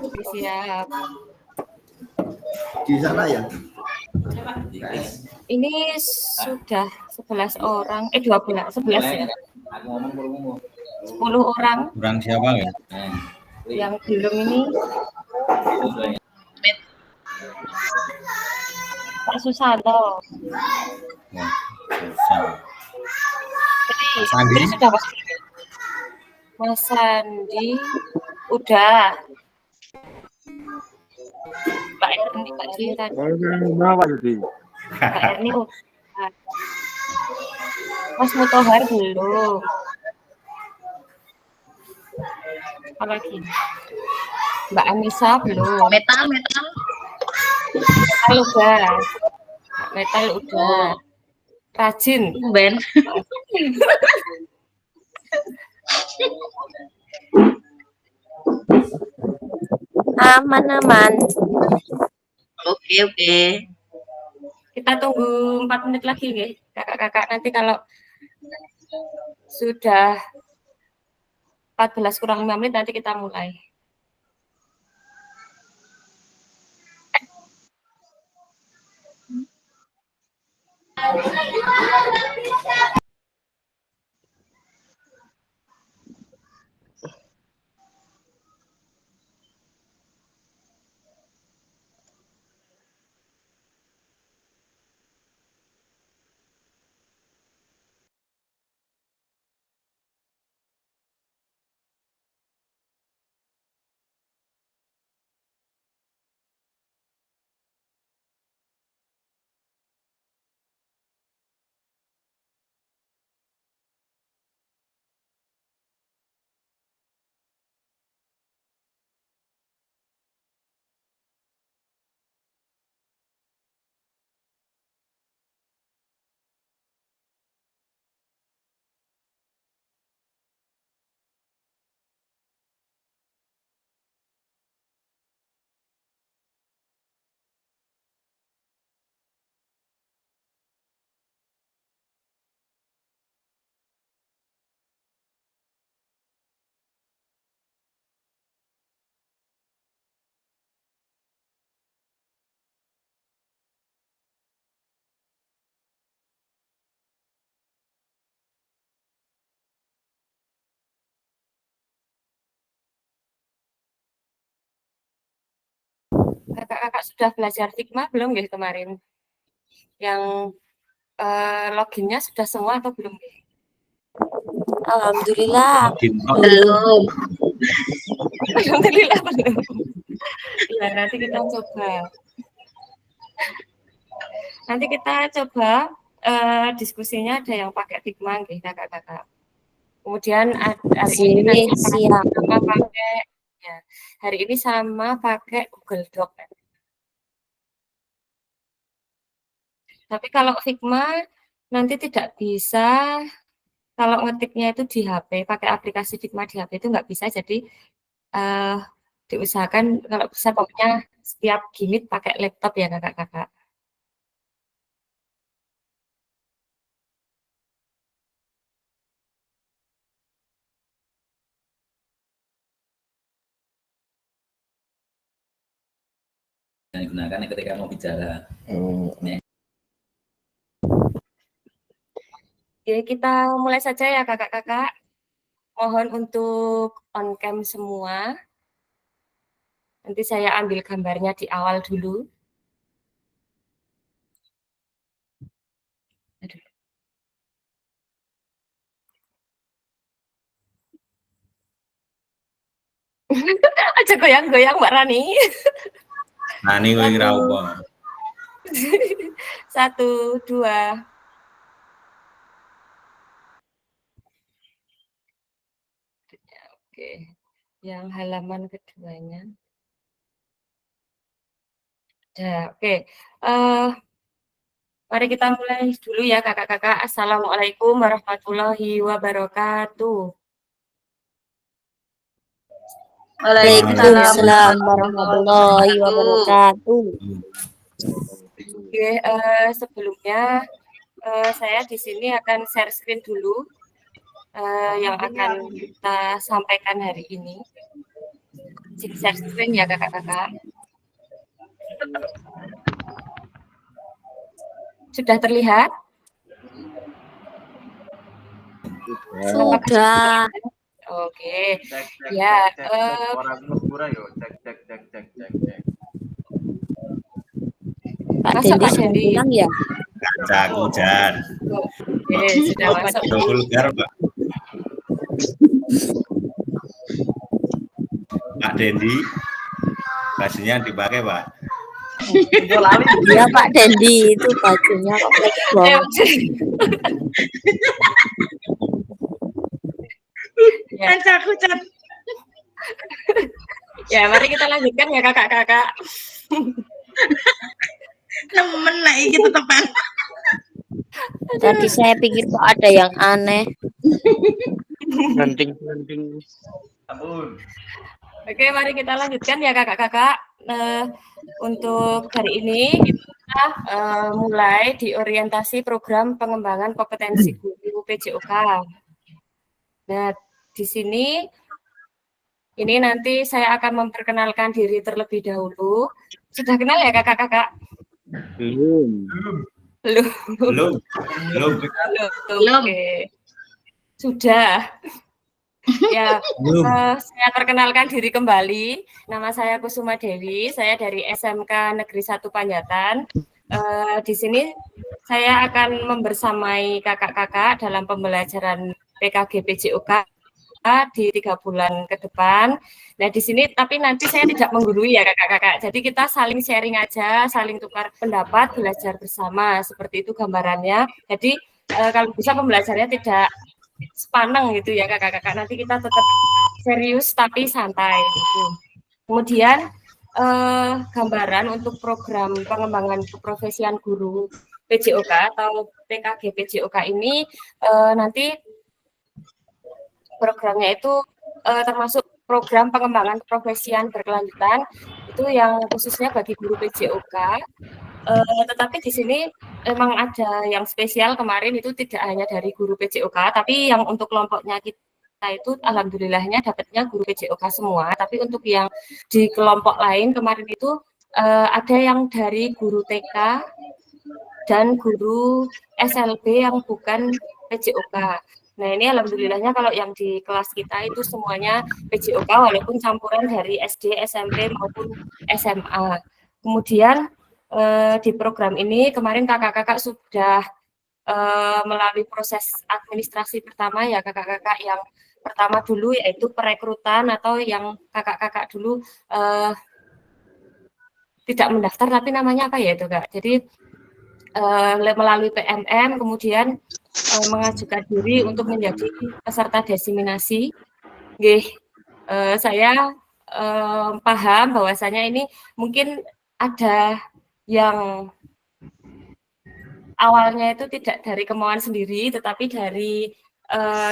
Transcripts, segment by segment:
Siap. Di sana ya? Ini sudah 11 orang, 12, 11 ya. 10 orang. Kurang siapa ya? Yang belum ini. Pak Susanto. Wah, susah. Mas Sandi sudah Mas. Mas Sandi udah. Pak Erni tadi. Pak Erni udah. Mas Mutohar belum. Apalagi? Mbak Anissa belum. Metal udah. Metal udah. Rajin. Ben. Aman. Oke. Kita tunggu 4 menit lagi ya, kakak-kakak. Nanti kalau sudah 14 kurang 5 menit nanti kita mulai. Kakak-kakak sudah belajar Figma belum ya kemarin? Yang loginnya sudah semua atau belum? Alhamdulillah Belum. Alhamdulillah belum. Ya, nanti kita coba diskusinya ada yang pakai Figma gitu, kakak-kakak. Kemudian hari ini nanti sama pakai Google Doc. Tapi kalau Figma nanti tidak bisa, kalau ngetiknya itu di HP, pakai aplikasi Figma di HP itu nggak bisa, jadi diusahakan kalau bisa pokoknya setiap gimmick pakai laptop ya kakak-kakak. yang digunakan ketika mau bicara. Oke, kita mulai saja ya kakak-kakak. Mohon untuk on cam semua. Nanti saya ambil gambarnya di awal dulu. Aduh. Aja goyang-goyang Mbak Rani. Rani kowe kira apa? 1, 2. Oke. Yang halaman keduanya. Ya, oke. Mari kita mulai dulu ya kakak-kakak. Assalamualaikum warahmatullahi wabarakatuh. Waalaikumsalam warahmatullahi wabarakatuh. Oke, sebelumnya saya di sini akan share screen dulu yang akan kita sampaikan hari ini. zigzag string ya kakak-kakak. Sudah terlihat? Sudah. Oke. Cek, cek, Ya, cek, cek, cek. Orang Mesbura yo, cek, cek, cek, cek, cek, cek. Pak Masuk, Dendi Pak sudah Dendi. pulang ya? Kaca hujan. Oke, sudah masuk. Udah vulgar, Pak. Pak Dendi, bajunya yang dipakai, Pak. Iya Pak Dendi, itu bajunya kompleks banget. Ya. Kancaku cat. Ya, mari kita lanjutkan ya kakak-kakak. Nemen lah iki tetepan. Tadi saya pikir kok ada yang aneh. Penting. Ampun. Oke, mari kita lanjutkan ya kakak-kakak. Untuk hari ini kita mulai di orientasi program pengembangan kompetensi guru PJOK. Nah, di sini ini nanti saya akan memperkenalkan diri terlebih dahulu. Sudah kenal ya kakak-kakak? Belum. Oke. Sudah. Ya, saya perkenalkan diri kembali. Nama saya Kusuma Dewi. Saya dari SMK Negeri 1 Panjatan. Di sini saya akan membersamai kakak-kakak dalam pembelajaran PKG PJOK di 3 bulan ke depan. Nah, di sini tapi nanti saya tidak menggurui ya kakak-kakak. Jadi kita saling sharing aja, saling tukar pendapat, belajar bersama. Seperti itu gambarannya. Jadi kalau bisa pembelajarannya tidak sepaneng gitu ya kakak-kakak. Nanti kita tetap serius tapi santai gitu. Kemudian gambaran untuk program pengembangan keprofesian guru PJOK atau PKG PJOK ini nanti programnya itu termasuk program pengembangan keprofesian berkelanjutan itu yang khususnya bagi guru PJOK. Tetapi di sini memang ada yang spesial kemarin itu tidak hanya dari guru PJOK, tapi yang untuk kelompoknya kita itu alhamdulillahnya dapatnya guru PJOK semua. Tapi untuk yang di kelompok lain kemarin itu ada yang dari guru TK dan guru SLB yang bukan PJOK. Nah ini alhamdulillahnya kalau yang di kelas kita itu semuanya PJOK walaupun campuran dari SD, SMP maupun SMA. Kemudian di program ini kemarin kakak-kakak sudah melalui proses administrasi pertama ya kakak-kakak. Yang pertama dulu yaitu perekrutan atau yang kakak-kakak dulu tidak mendaftar tapi namanya apa ya itu kak. Jadi melalui PMM kemudian mengajukan diri untuk menjadi peserta desiminasi. Saya paham bahwasanya ini mungkin ada yang awalnya itu tidak dari kemauan sendiri, tetapi dari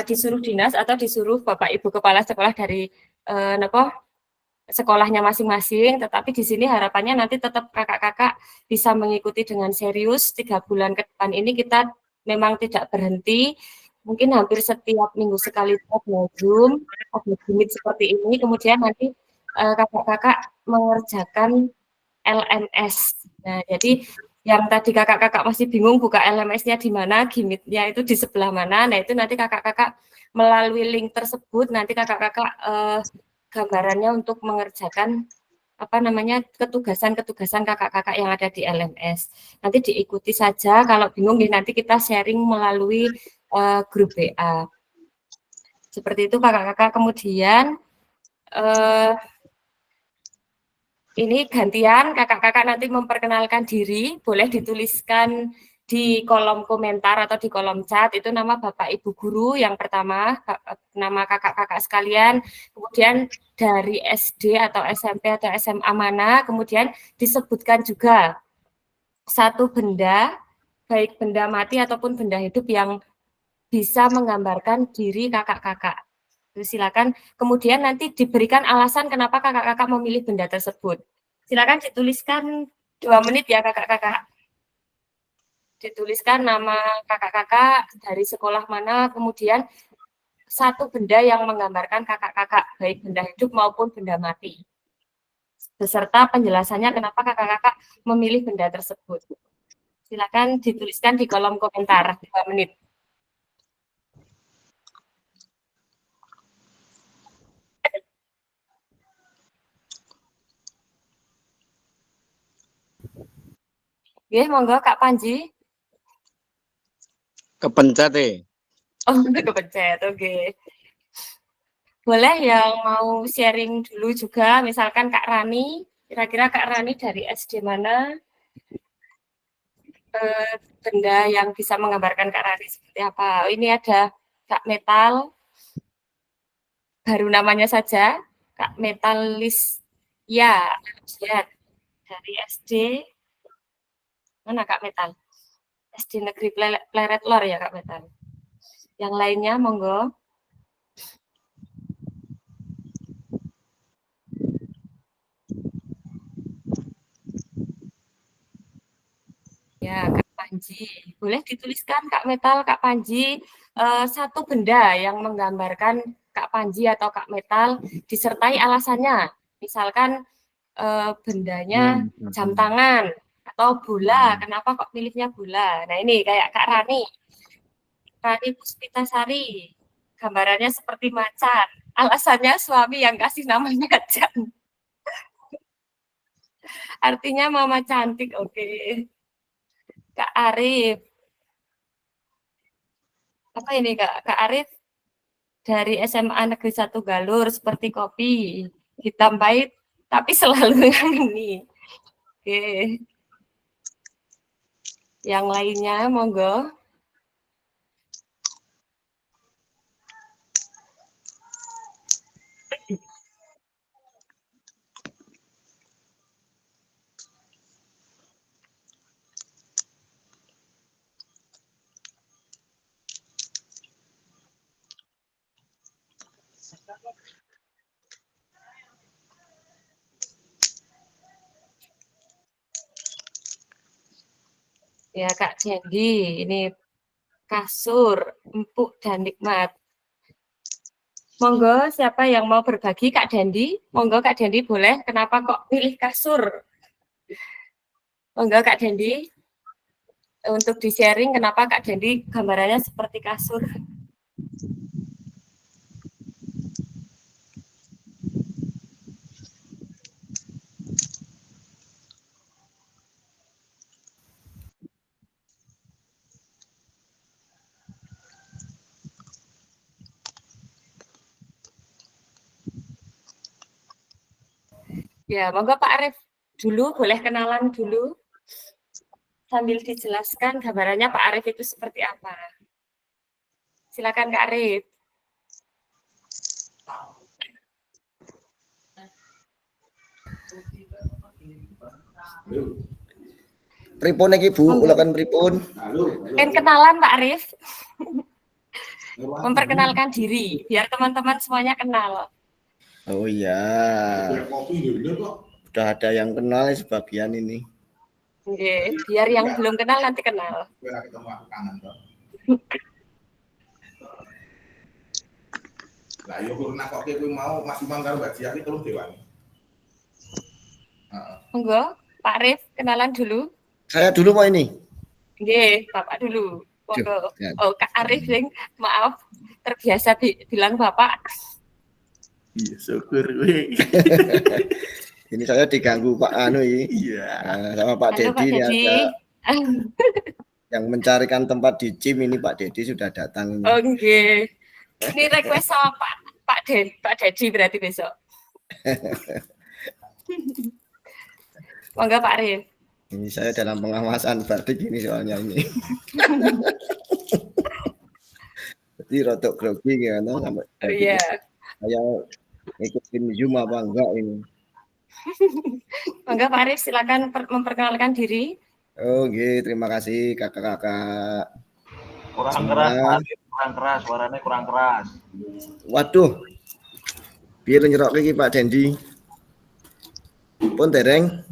disuruh dinas atau disuruh Bapak Ibu Kepala Sekolah dari sekolahnya masing-masing. Tetapi di sini harapannya nanti tetap kakak-kakak bisa mengikuti dengan serius 3 bulan ke depan ini kita memang tidak berhenti. Mungkin hampir setiap minggu sekali ada Zoom, ada Meet seperti ini. Kemudian nanti kakak-kakak mengerjakan LMS. Nah, jadi yang tadi kakak-kakak masih bingung buka LMS-nya di mana, Gimit-nya itu di sebelah mana. Nah, itu nanti kakak-kakak melalui link tersebut nanti kakak-kakak gambarannya untuk mengerjakan ketugasan-ketugasan kakak-kakak yang ada di LMS. Nanti diikuti saja, kalau bingung nanti kita sharing melalui grup WA. Seperti itu kakak-kakak. Kemudian ini gantian, kakak-kakak nanti memperkenalkan diri, boleh dituliskan di kolom komentar atau di kolom chat, itu nama Bapak Ibu Guru yang pertama, nama kakak-kakak sekalian, kemudian dari SD atau SMP atau SMA mana, kemudian disebutkan juga satu benda, baik benda mati ataupun benda hidup yang bisa menggambarkan diri kakak-kakak. Silakan, kemudian nanti diberikan alasan kenapa kakak-kakak memilih benda tersebut. Silakan dituliskan 2 menit ya kakak-kakak. Dituliskan nama kakak-kakak dari sekolah mana, kemudian satu benda yang menggambarkan kakak-kakak, baik benda hidup maupun benda mati. beserta penjelasannya kenapa kakak-kakak memilih benda tersebut. Silakan dituliskan di kolom komentar 2 menit. Oke, monggo Kak Panji. Kepencet deh. Oh, udah kepencet, oke. Boleh yang mau sharing dulu juga, misalkan Kak Rani. Kira-kira Kak Rani dari SD mana? Benda yang bisa menggambarkan Kak Rani seperti apa? Oh, ini ada Kak Metal. Baru namanya saja, Kak Metalis. Ya, dari SD. Mana Kak Metal? SD Negeri Pleret Lor ya Kak Metal. Yang lainnya monggo. Ya Kak Panji, boleh dituliskan Kak Metal, Kak Panji, satu benda yang menggambarkan Kak Panji atau Kak Metal disertai alasannya. Misalkan bendanya jam tangan atau bola. Kenapa kok pilihnya bola? Nah ini kayak Kak Rani. Rani Puspitasari. Gambarannya seperti macan. Alasannya suami yang kasih namanya macan. Artinya mama cantik, oke. Kak Arif. Apa ini Kak? Kak Arif dari SMA Negeri 1 Galur seperti kopi. Hitam pahit tapi selalu ini. Oke. Yang lainnya monggo. Ya Kak Jendi, ini kasur, empuk dan nikmat. Monggo siapa yang mau berbagi Kak Dendi? Monggo Kak Dendi boleh. Kenapa kok pilih kasur? Monggo Kak Dendi. Untuk di-sharing kenapa Kak Dendi gambarannya seperti kasur. Ya, monggo Pak Arif dulu, boleh kenalan dulu. Sambil dijelaskan gambarannya Pak Arif itu seperti apa. Silakan Kak Arif. Pripun iki Bu, kula kan pripun? Kan kenalan Pak Arif. Memperkenalkan diri, biar teman-teman semuanya kenal. Oh iya. Udah ada yang kenal sebagian ini. Oke, biar yang belum kenal nanti kenal. Lah yo kok nak kok kowe mau Mas Imam karo Mbak Cia iki telung dewani. Monggo, Pak Arif kenalan dulu. Saya dulu mau ini. Nggih, Bapak dulu. Monggo. Ya. Oh, Kak Arif sing maaf terbiasa bilang Bapak. Iya, syukur kowe. Ini saya diganggu Pak Anu ini. Iya. Sama Pak Halo, Pak Dedi ini Dedi. ada yang mencarikan tempat di gym ini Pak Dedi sudah datang. Oh, nggih. Ini request sama Pak Dedi berarti besok. Monggo Pak Arif. Ini saya dalam pengawasan batik ini soalnya ini. Jadi rotok grogi gimana sampai Oh iya. saya ikutin Zoom apa enggak ini. Monggo Pak Arif silakan memperkenalkan diri. Oke, terima kasih kakak-kakak. Kurang keras, suaranya kurang keras. Waduh. Biar nyerok lagi Pak Dendi. Pun tereng.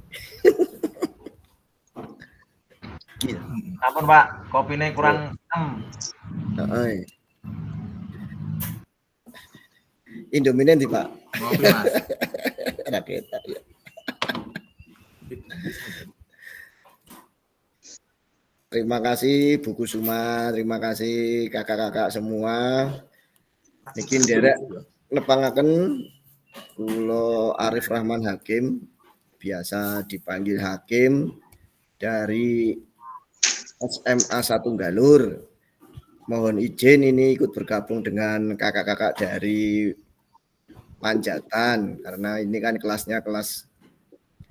Ampun Pak, kopinya kurang Indomie nanti Pak. Ngopi Mas. Rakyat ya. Terima kasih Bu Kusuma, terima kasih kakak-kakak semua. Niki nderek nepangaken kula Arif Rahman Hakim, biasa dipanggil Hakim, dari SMA 1 Galur. Mohon izin ini ikut bergabung dengan kakak-kakak dari Panjatan, karena ini kan kelasnya kelas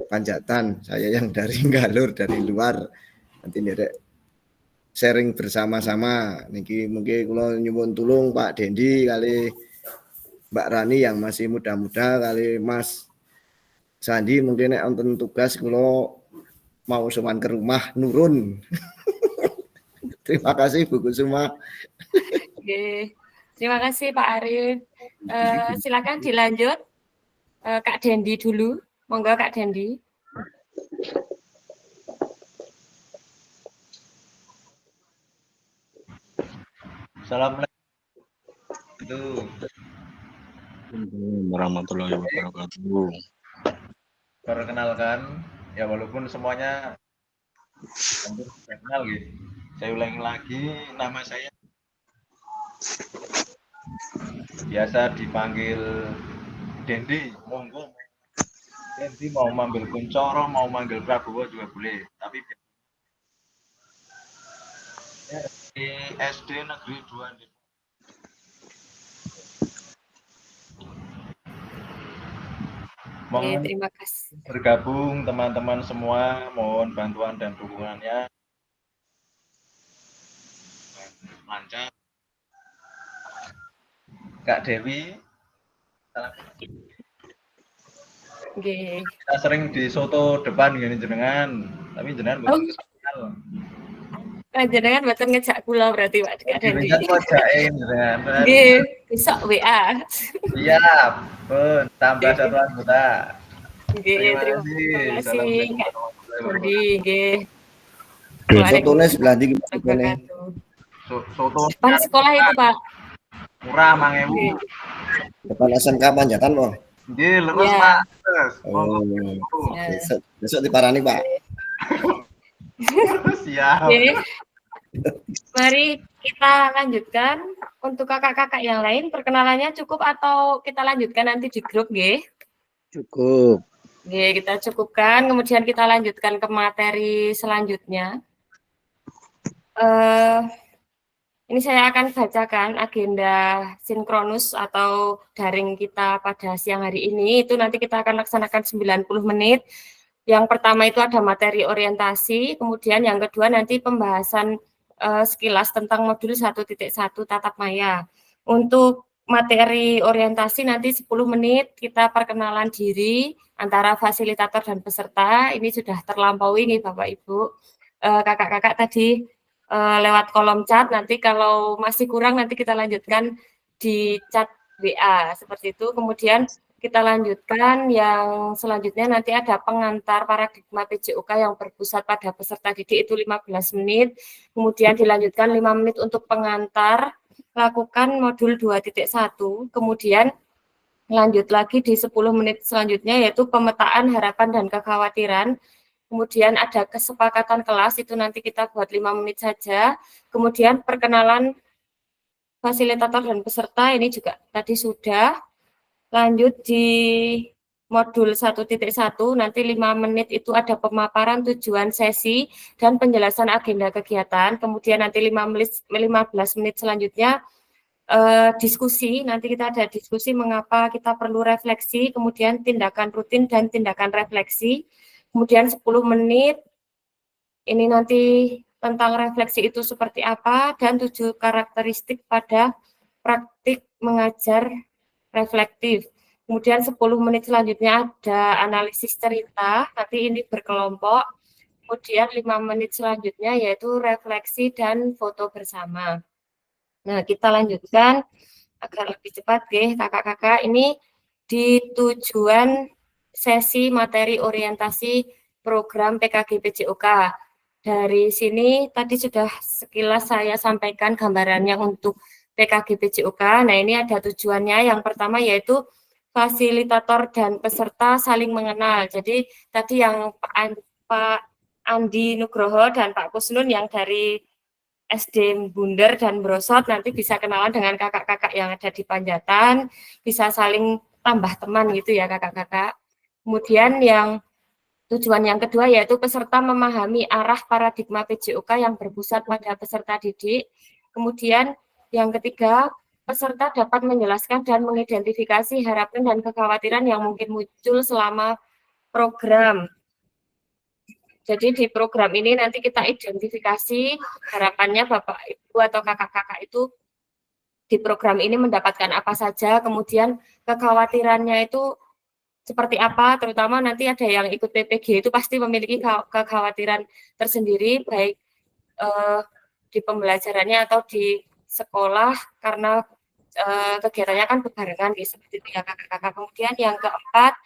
Panjatan, saya yang dari Galur, dari luar. Nanti nderek sharing bersama-sama. Niki mungkin kalau nyuwun tulung Pak Dendi kali Mbak Rani yang masih muda-muda, kali Mas Sandi mungkin nek wonten tugas kalau mau sowan ke rumah nurun. Terima kasih Bu Kusuma. Oke. Terima kasih Pak Arif. Silakan dilanjut. Kak Dendi dulu. Monggo Kak Dendi. Assalamualaikum warahmatullahi wabarakatuh. Perkenalkan, ya walaupun semuanya hampir sudah kenal gitu. Saya ulangi lagi, nama saya biasa dipanggil Dendi. Monggo Dendi mau manggil Kuncoro, mau manggil Prabowo juga boleh. Tapi di SD Negeri 2 di Oke, terima kasih. bergabung teman-teman semua, mohon bantuan dan dukungannya lancar. Kak Dewi, Oke. kita sering di soto depan gini jenengan, tapi jenengan bukan kenal. Jenengan mboten ngejak kula berarti Pak Kak Dendi. Jenengan kok jain jenengan. Nggih, besok WA. Siap, pun tambah satu anggota. Nggih, terima kasih Kak Dendi. Nggih. Fotonya sebelah di gimana? Soto Depan sekolah itu Pak. murah 5.000. Depan SMK Panjatan loh. Nggih, lurus Ya. Pak. Terus. Oh, Ya. besok diparani Pak. Siap. Oke. Mari kita lanjutkan. Untuk kakak-kakak yang lain, perkenalannya cukup atau kita lanjutkan nanti di grup, nggih? Cukup. Nggih, kita cukupkan. Kemudian kita lanjutkan ke materi selanjutnya. Ini saya akan bacakan agenda sinkronus atau daring kita pada siang hari ini. Itu nanti kita akan laksanakan 90 menit. Yang pertama itu ada materi orientasi, kemudian yang kedua nanti pembahasan sekilas tentang modul 1.1 tatap maya. Untuk materi orientasi nanti 10 menit kita perkenalan diri antara fasilitator dan peserta. Ini sudah terlampaui nih Bapak Ibu. Kakak-kakak tadi lewat kolom chat, nanti kalau masih kurang nanti kita lanjutkan di chat WA seperti itu. Kemudian kita lanjutkan yang selanjutnya nanti ada pengantar paradigma PJOK yang berpusat pada peserta didik itu 15 menit. Kemudian dilanjutkan 5 menit untuk pengantar, lakukan modul 2.1. Kemudian lanjut lagi di 10 menit selanjutnya yaitu pemetaan harapan dan kekhawatiran. Kemudian ada kesepakatan kelas, itu nanti kita buat 5 menit saja. Kemudian perkenalan fasilitator dan peserta, ini juga tadi sudah. Lanjut di modul 1.1, nanti 5 menit itu ada pemaparan tujuan sesi dan penjelasan agenda kegiatan. Kemudian nanti 15 menit selanjutnya diskusi, nanti kita ada diskusi mengapa kita perlu refleksi, kemudian tindakan rutin dan tindakan refleksi. Kemudian 10 menit, ini nanti tentang refleksi itu seperti apa, dan 7 karakteristik pada praktik mengajar reflektif. Kemudian 10 menit selanjutnya ada analisis cerita, nanti ini berkelompok. Kemudian 5 menit selanjutnya yaitu refleksi dan foto bersama. Nah, kita lanjutkan agar lebih cepat, kakak-kakak. Ini di tujuan sesi materi orientasi program PKG PJOK. Dari sini tadi sudah sekilas saya sampaikan gambarannya untuk PKG PJOK. Nah, ini ada tujuannya. Yang pertama yaitu fasilitator dan peserta saling mengenal. Jadi tadi yang Pak Andi Nugroho dan Pak Kusnun yang dari SD Bunder dan Brosot nanti bisa kenalan dengan kakak-kakak yang ada di Panjatan, bisa saling tambah teman gitu ya kakak-kakak. Kemudian yang tujuan yang kedua yaitu peserta memahami arah paradigma PJOK yang berpusat pada peserta didik. Kemudian yang ketiga, peserta dapat menjelaskan dan mengidentifikasi harapan dan kekhawatiran yang mungkin muncul selama program. Jadi di program ini nanti kita identifikasi harapannya Bapak, Ibu, atau kakak-kakak itu di program ini mendapatkan apa saja, kemudian kekhawatirannya itu seperti apa, terutama nanti ada yang ikut PPG itu pasti memiliki kekhawatiran tersendiri, baik di pembelajarannya atau di sekolah, karena kegiatannya kan berbarengan, seperti itu ya kakak-kakak. Kemudian yang keempat,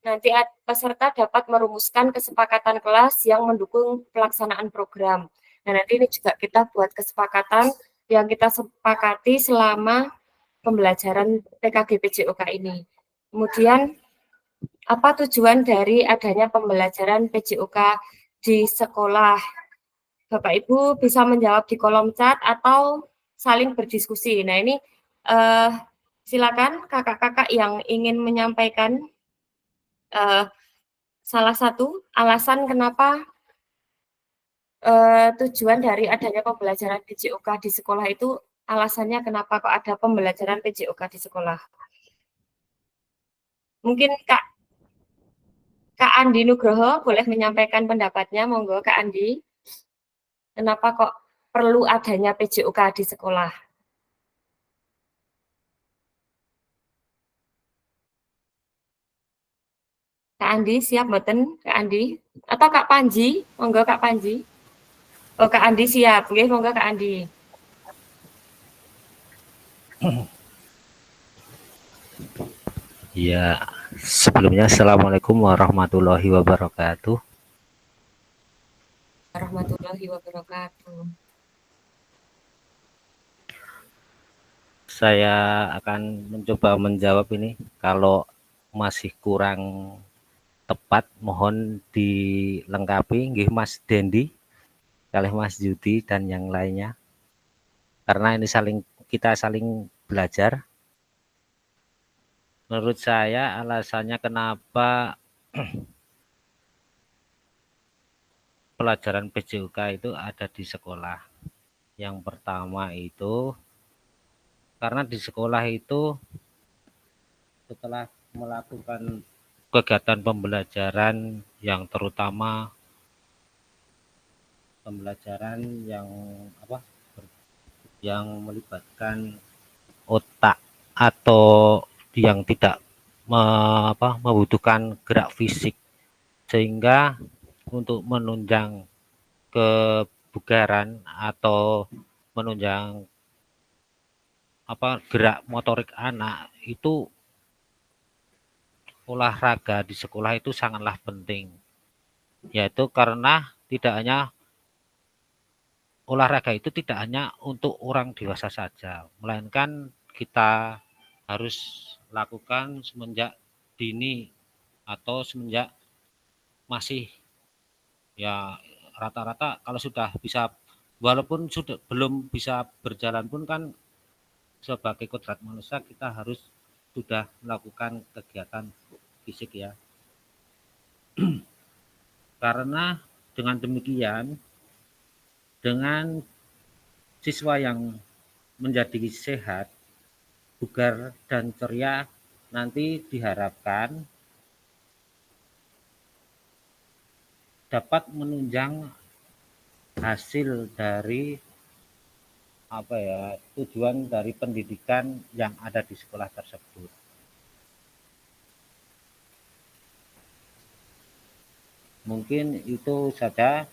nanti peserta dapat merumuskan kesepakatan kelas yang mendukung pelaksanaan program. Nah, nanti ini juga kita buat kesepakatan yang kita sepakati selama pembelajaran PKG PJOK ini. Kemudian, apa tujuan dari adanya pembelajaran PJOK di sekolah? Bapak Ibu bisa menjawab di kolom chat atau saling berdiskusi. Nah, ini silakan kakak-kakak yang ingin menyampaikan salah satu alasan kenapa tujuan dari adanya pembelajaran PJOK di sekolah itu, alasannya kenapa kok ada pembelajaran PJOK di sekolah. Mungkin Kak Andi Nugroho boleh menyampaikan pendapatnya, monggo Kak Andi. Kenapa kok perlu adanya PJOK di sekolah? Kak Andi siap mboten? Kak Andi atau Kak Panji? Monggo Kak Panji. Oh, Kak Andi siap. Nggih, monggo Kak Andi. Ya, sebelumnya Assalamualaikum warahmatullahi wabarakatuh. Warahmatullahi wabarakatuh. Saya akan mencoba menjawab ini. Kalau masih kurang tepat, mohon dilengkapi, nggih Mas Dendi, kalih Mas Yudi dan yang lainnya. Karena ini kita saling belajar. Menurut saya alasannya kenapa pelajaran PJOK itu ada di sekolah. Yang pertama itu karena di sekolah itu setelah melakukan kegiatan pembelajaran yang terutama pembelajaran yang melibatkan otak atau yang tidak membutuhkan gerak fisik, sehingga untuk menunjang kebugaran atau menunjang gerak motorik anak, itu olahraga di sekolah itu sangatlah penting, yaitu karena olahraga itu tidak hanya untuk orang dewasa saja, melainkan kita harus lakukan semenjak dini atau semenjak masih ya rata-rata kalau sudah bisa, walaupun sudah belum bisa berjalan pun kan sebagai kodrat manusia kita harus sudah melakukan kegiatan fisik ya. Karena dengan demikian, dengan siswa yang menjadi sehat, bugar dan ceria, nanti diharapkan dapat menunjang hasil dari tujuan dari pendidikan yang ada di sekolah tersebut. Mungkin itu saja.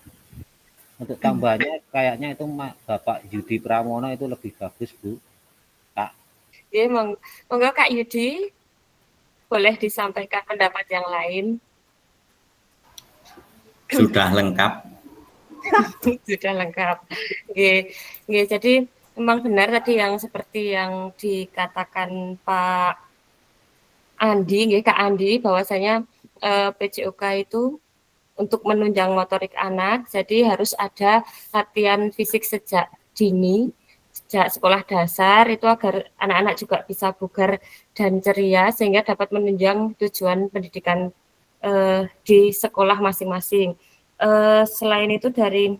Untuk tambahannya kayaknya itu Bapak Yudi Pramono itu lebih bagus, Bu. Kak. Ya, monggo Kak Yudi, boleh disampaikan pendapat yang lain. Sudah lengkap. Sudah lengkap. Jadi memang benar tadi yang seperti yang dikatakan Pak Andi, nggih, Kak Andi, bahwasanya PJOK itu untuk menunjang motorik anak, jadi harus ada latihan fisik sejak dini, sejak sekolah dasar itu agar anak-anak juga bisa bugar dan ceria sehingga dapat menunjang tujuan pendidikan di sekolah masing-masing. Selain itu dari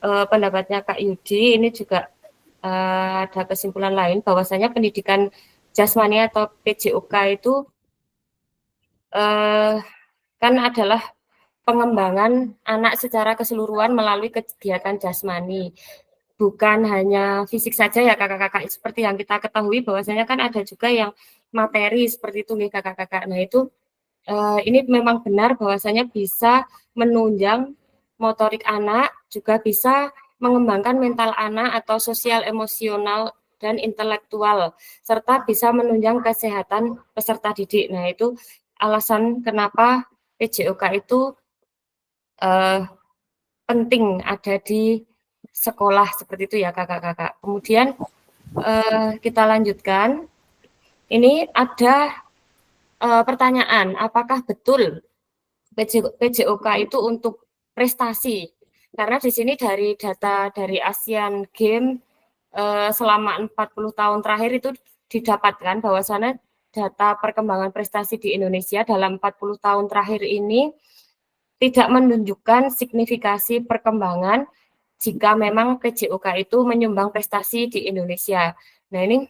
pendapatnya Kak Yudi, ini juga ada kesimpulan lain bahwasanya pendidikan jasmani atau PJOK itu kan adalah pengembangan anak secara keseluruhan melalui kegiatan jasmani. Bukan hanya fisik saja ya kakak-kakak, seperti yang kita ketahui bahwasanya kan ada juga yang materi seperti itu nih kakak-kakak. Nah itu ini memang benar bahwasanya bisa menunjang motorik anak, juga bisa mengembangkan mental anak atau sosial, emosional, dan intelektual, serta bisa menunjang kesehatan peserta didik. Nah itu alasan kenapa PJOK itu penting ada di sekolah seperti itu ya kakak-kakak. Kemudian kita lanjutkan. Ini ada pertanyaan, apakah betul PJOK itu untuk prestasi? Karena di sini dari data dari Asian Games selama 40 tahun terakhir itu didapatkan bahwasannya data perkembangan prestasi di Indonesia dalam 40 tahun terakhir ini tidak menunjukkan signifikasi perkembangan jika memang PJOK itu menyumbang prestasi di Indonesia. Nah ini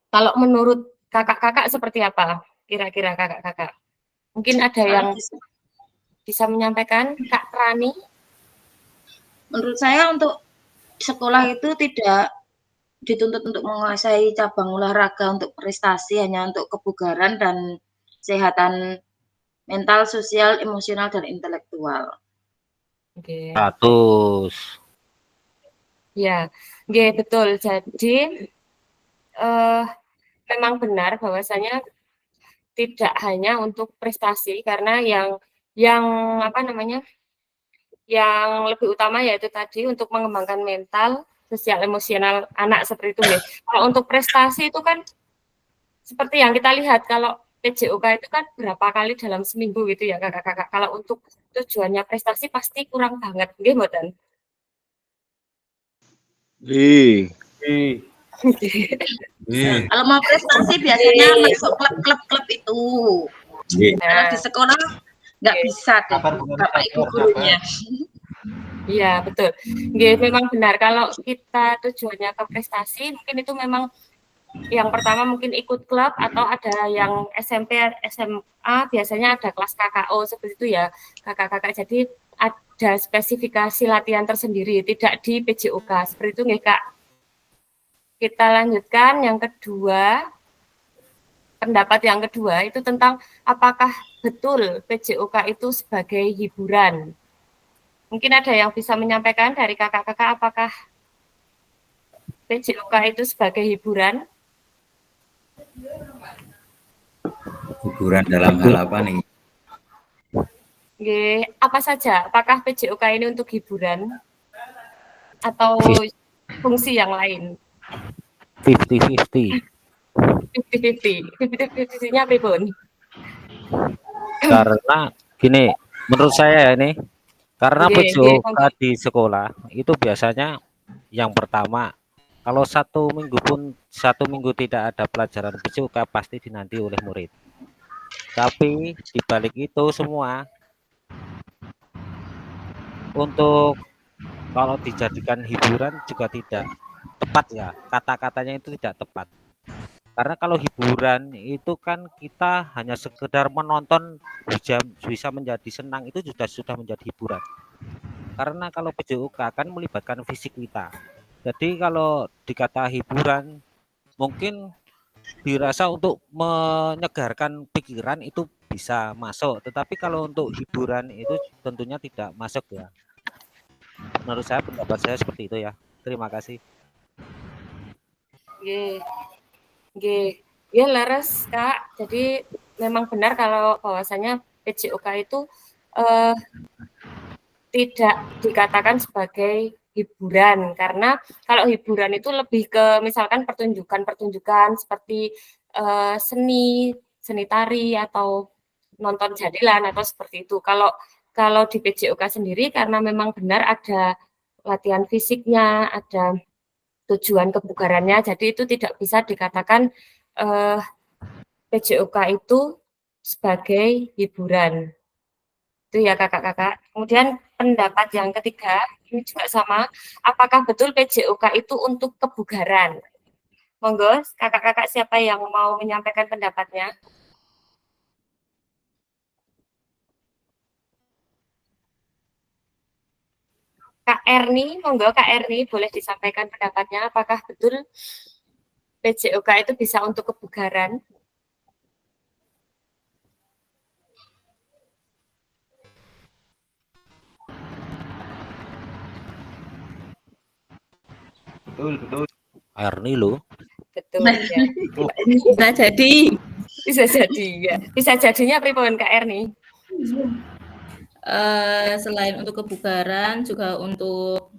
kalau menurut kakak-kakak seperti apa kira-kira kakak-kakak? Mungkin ada yang bisa menyampaikan, Kak Rani? Menurut saya untuk sekolah itu tidak dituntut untuk menguasai cabang olahraga untuk prestasi, hanya untuk kebugaran dan kesehatan mental, sosial, emosional, dan intelektual. Oke. 100. Ya, oke, betul. Jadi memang benar bahwasanya tidak hanya untuk prestasi, karena yang apa namanya, yang lebih utama yaitu tadi untuk mengembangkan mental, sosial, emosional anak seperti itu. Kalau untuk prestasi itu kan seperti yang kita lihat, kalau PJOK itu kan berapa kali dalam seminggu gitu ya kakak-kakak. Kalau untuk tujuannya prestasi pasti kurang banget, nggih mboten? Kalau mau prestasi biasanya masuk klub-klub itu. Kalau di sekolah nggak bisa deh, Bapak Ibu gurunya. Iya, betul. Memang benar, kalau kita tujuannya ke prestasi, mungkin itu memang yang pertama mungkin ikut klub, atau ada yang SMP, SMA, biasanya ada kelas KKO, seperti itu ya, kakak-kakak. Jadi ada spesifikasi latihan tersendiri, tidak di PJOK, seperti itu nggih, Kak. Kita lanjutkan, yang kedua, pendapat yang kedua itu tentang apakah betul PJOK itu sebagai hiburan. Mungkin ada yang bisa menyampaikan dari kakak-kakak apakah PJOK itu sebagai hiburan? Hiburan dalam hal apa nih? Apa saja? Apakah PJOK ini untuk hiburan atau fungsi yang lain? 50-50. 50-50. 50-50-nya apa, Bun? Karena gini, menurut saya ya ini, karena PJOK di sekolah itu biasanya yang pertama, kalau satu minggu tidak ada pelajaran PJOK pasti dinanti oleh murid. Tapi dibalik itu semua, untuk kalau dijadikan hiburan juga tidak tepat ya, kata-katanya itu tidak tepat. Karena kalau hiburan itu kan kita hanya sekedar menonton bisa menjadi senang, itu sudah menjadi hiburan. Karena kalau PJOK kan melibatkan fisik kita. Jadi kalau dikata hiburan mungkin dirasa untuk menyegarkan pikiran itu bisa masuk, tetapi kalau untuk hiburan itu tentunya tidak masuk ya. Menurut saya, pendapat saya seperti itu ya. Terima kasih. Ya laras Kak, jadi memang benar kalau bahwasanya PJOK itu tidak dikatakan sebagai hiburan, karena kalau hiburan itu lebih ke misalkan pertunjukan seperti seni tari atau nonton jadilan atau seperti itu. Kalau di PJOK sendiri karena memang benar ada latihan fisiknya, ada tujuan kebugarannya, jadi itu tidak bisa dikatakan PJOK itu sebagai hiburan. Itu ya kakak-kakak. Kemudian pendapat yang ketiga, ini juga sama, apakah betul PJOK itu untuk kebugaran? Monggo, kakak-kakak siapa yang mau menyampaikan pendapatnya? Kak Erni, monggo Kak Erni boleh disampaikan pendapatnya, apakah betul PJOK itu bisa untuk kebugaran? Betul. Erni lo. Betul ya. Bisa jadi. Bisa jadi ya. Bisa jadinya pripun Kak Erni? Selain untuk kebugaran juga untuk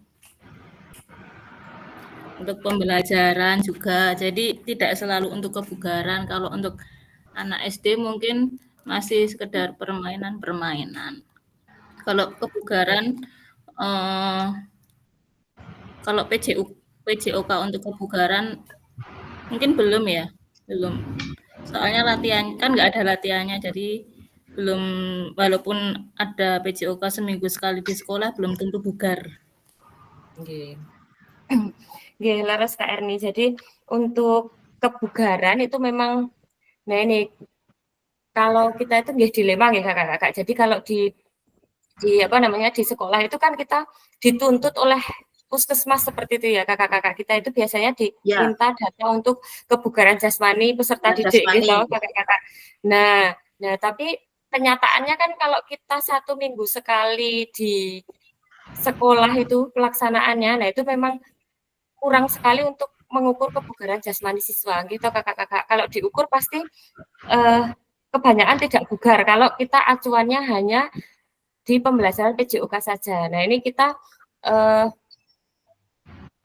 pembelajaran juga. Jadi tidak selalu untuk kebugaran. Kalau untuk anak SD mungkin masih sekedar permainan-permainan. Kalau kebugaran, kalau PJOK untuk kebugaran mungkin belum ya, belum. Soalnya latihan kan nggak ada latihannya, jadi belum. Walaupun ada PJOK seminggu sekali di sekolah, belum tentu bugar. Nggih. Nggih, leres Kak Erni. Jadi untuk kebugaran itu memang, nah ini kalau kita itu nggih dilema nggih kakak-kakak. Jadi kalau di apa namanya di sekolah itu kan kita dituntut oleh puskesmas seperti itu ya kakak-kakak, kita itu biasanya diminta data untuk kebugaran jasmani peserta didik gitu kakak-kakak. Nah tapi kenyataannya kan kalau kita 1 minggu sekali di sekolah itu pelaksanaannya, nah itu memang kurang sekali untuk mengukur kebugaran jasmani siswa gitu kakak-kakak. Kalau diukur pasti kebanyakan tidak bugar kalau kita acuannya hanya di pembelajaran PJOK saja. Nah ini kita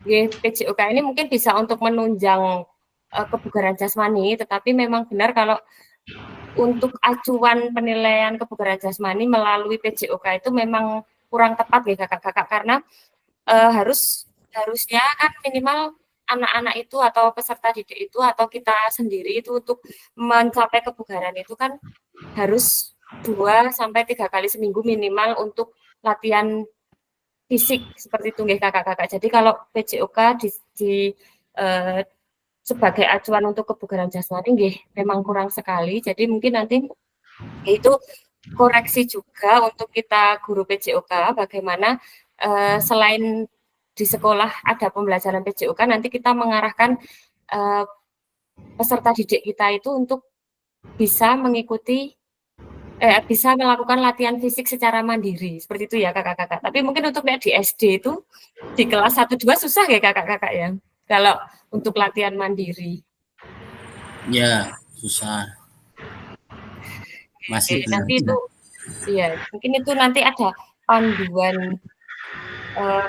PJOK ini mungkin bisa untuk menunjang kebugaran jasmani, tetapi memang benar kalau untuk acuan penilaian kebugaran jasmani melalui PJOK itu memang kurang tepat ya kakak-kakak, karena harusnya kan minimal anak-anak itu atau peserta didik itu atau kita sendiri itu untuk mencapai kebugaran itu kan harus 2 sampai 3 kali seminggu minimal untuk latihan fisik seperti itu nggih kakak-kakak. Jadi kalau PJOK sebagai acuan untuk kebugaran jasmani nggih memang kurang sekali. Jadi mungkin nanti itu koreksi juga untuk kita guru PJOK bagaimana selain di sekolah ada pembelajaran PJOK, nanti kita mengarahkan peserta didik kita itu untuk bisa mengikuti bisa melakukan latihan fisik secara mandiri, seperti itu ya kakak-kakak. Tapi mungkin untuk di SD itu, di kelas 1-2 susah ya kakak-kakak ya, kalau untuk latihan mandiri. Ya, susah. Masih nanti itu, ya mungkin itu nanti ada panduan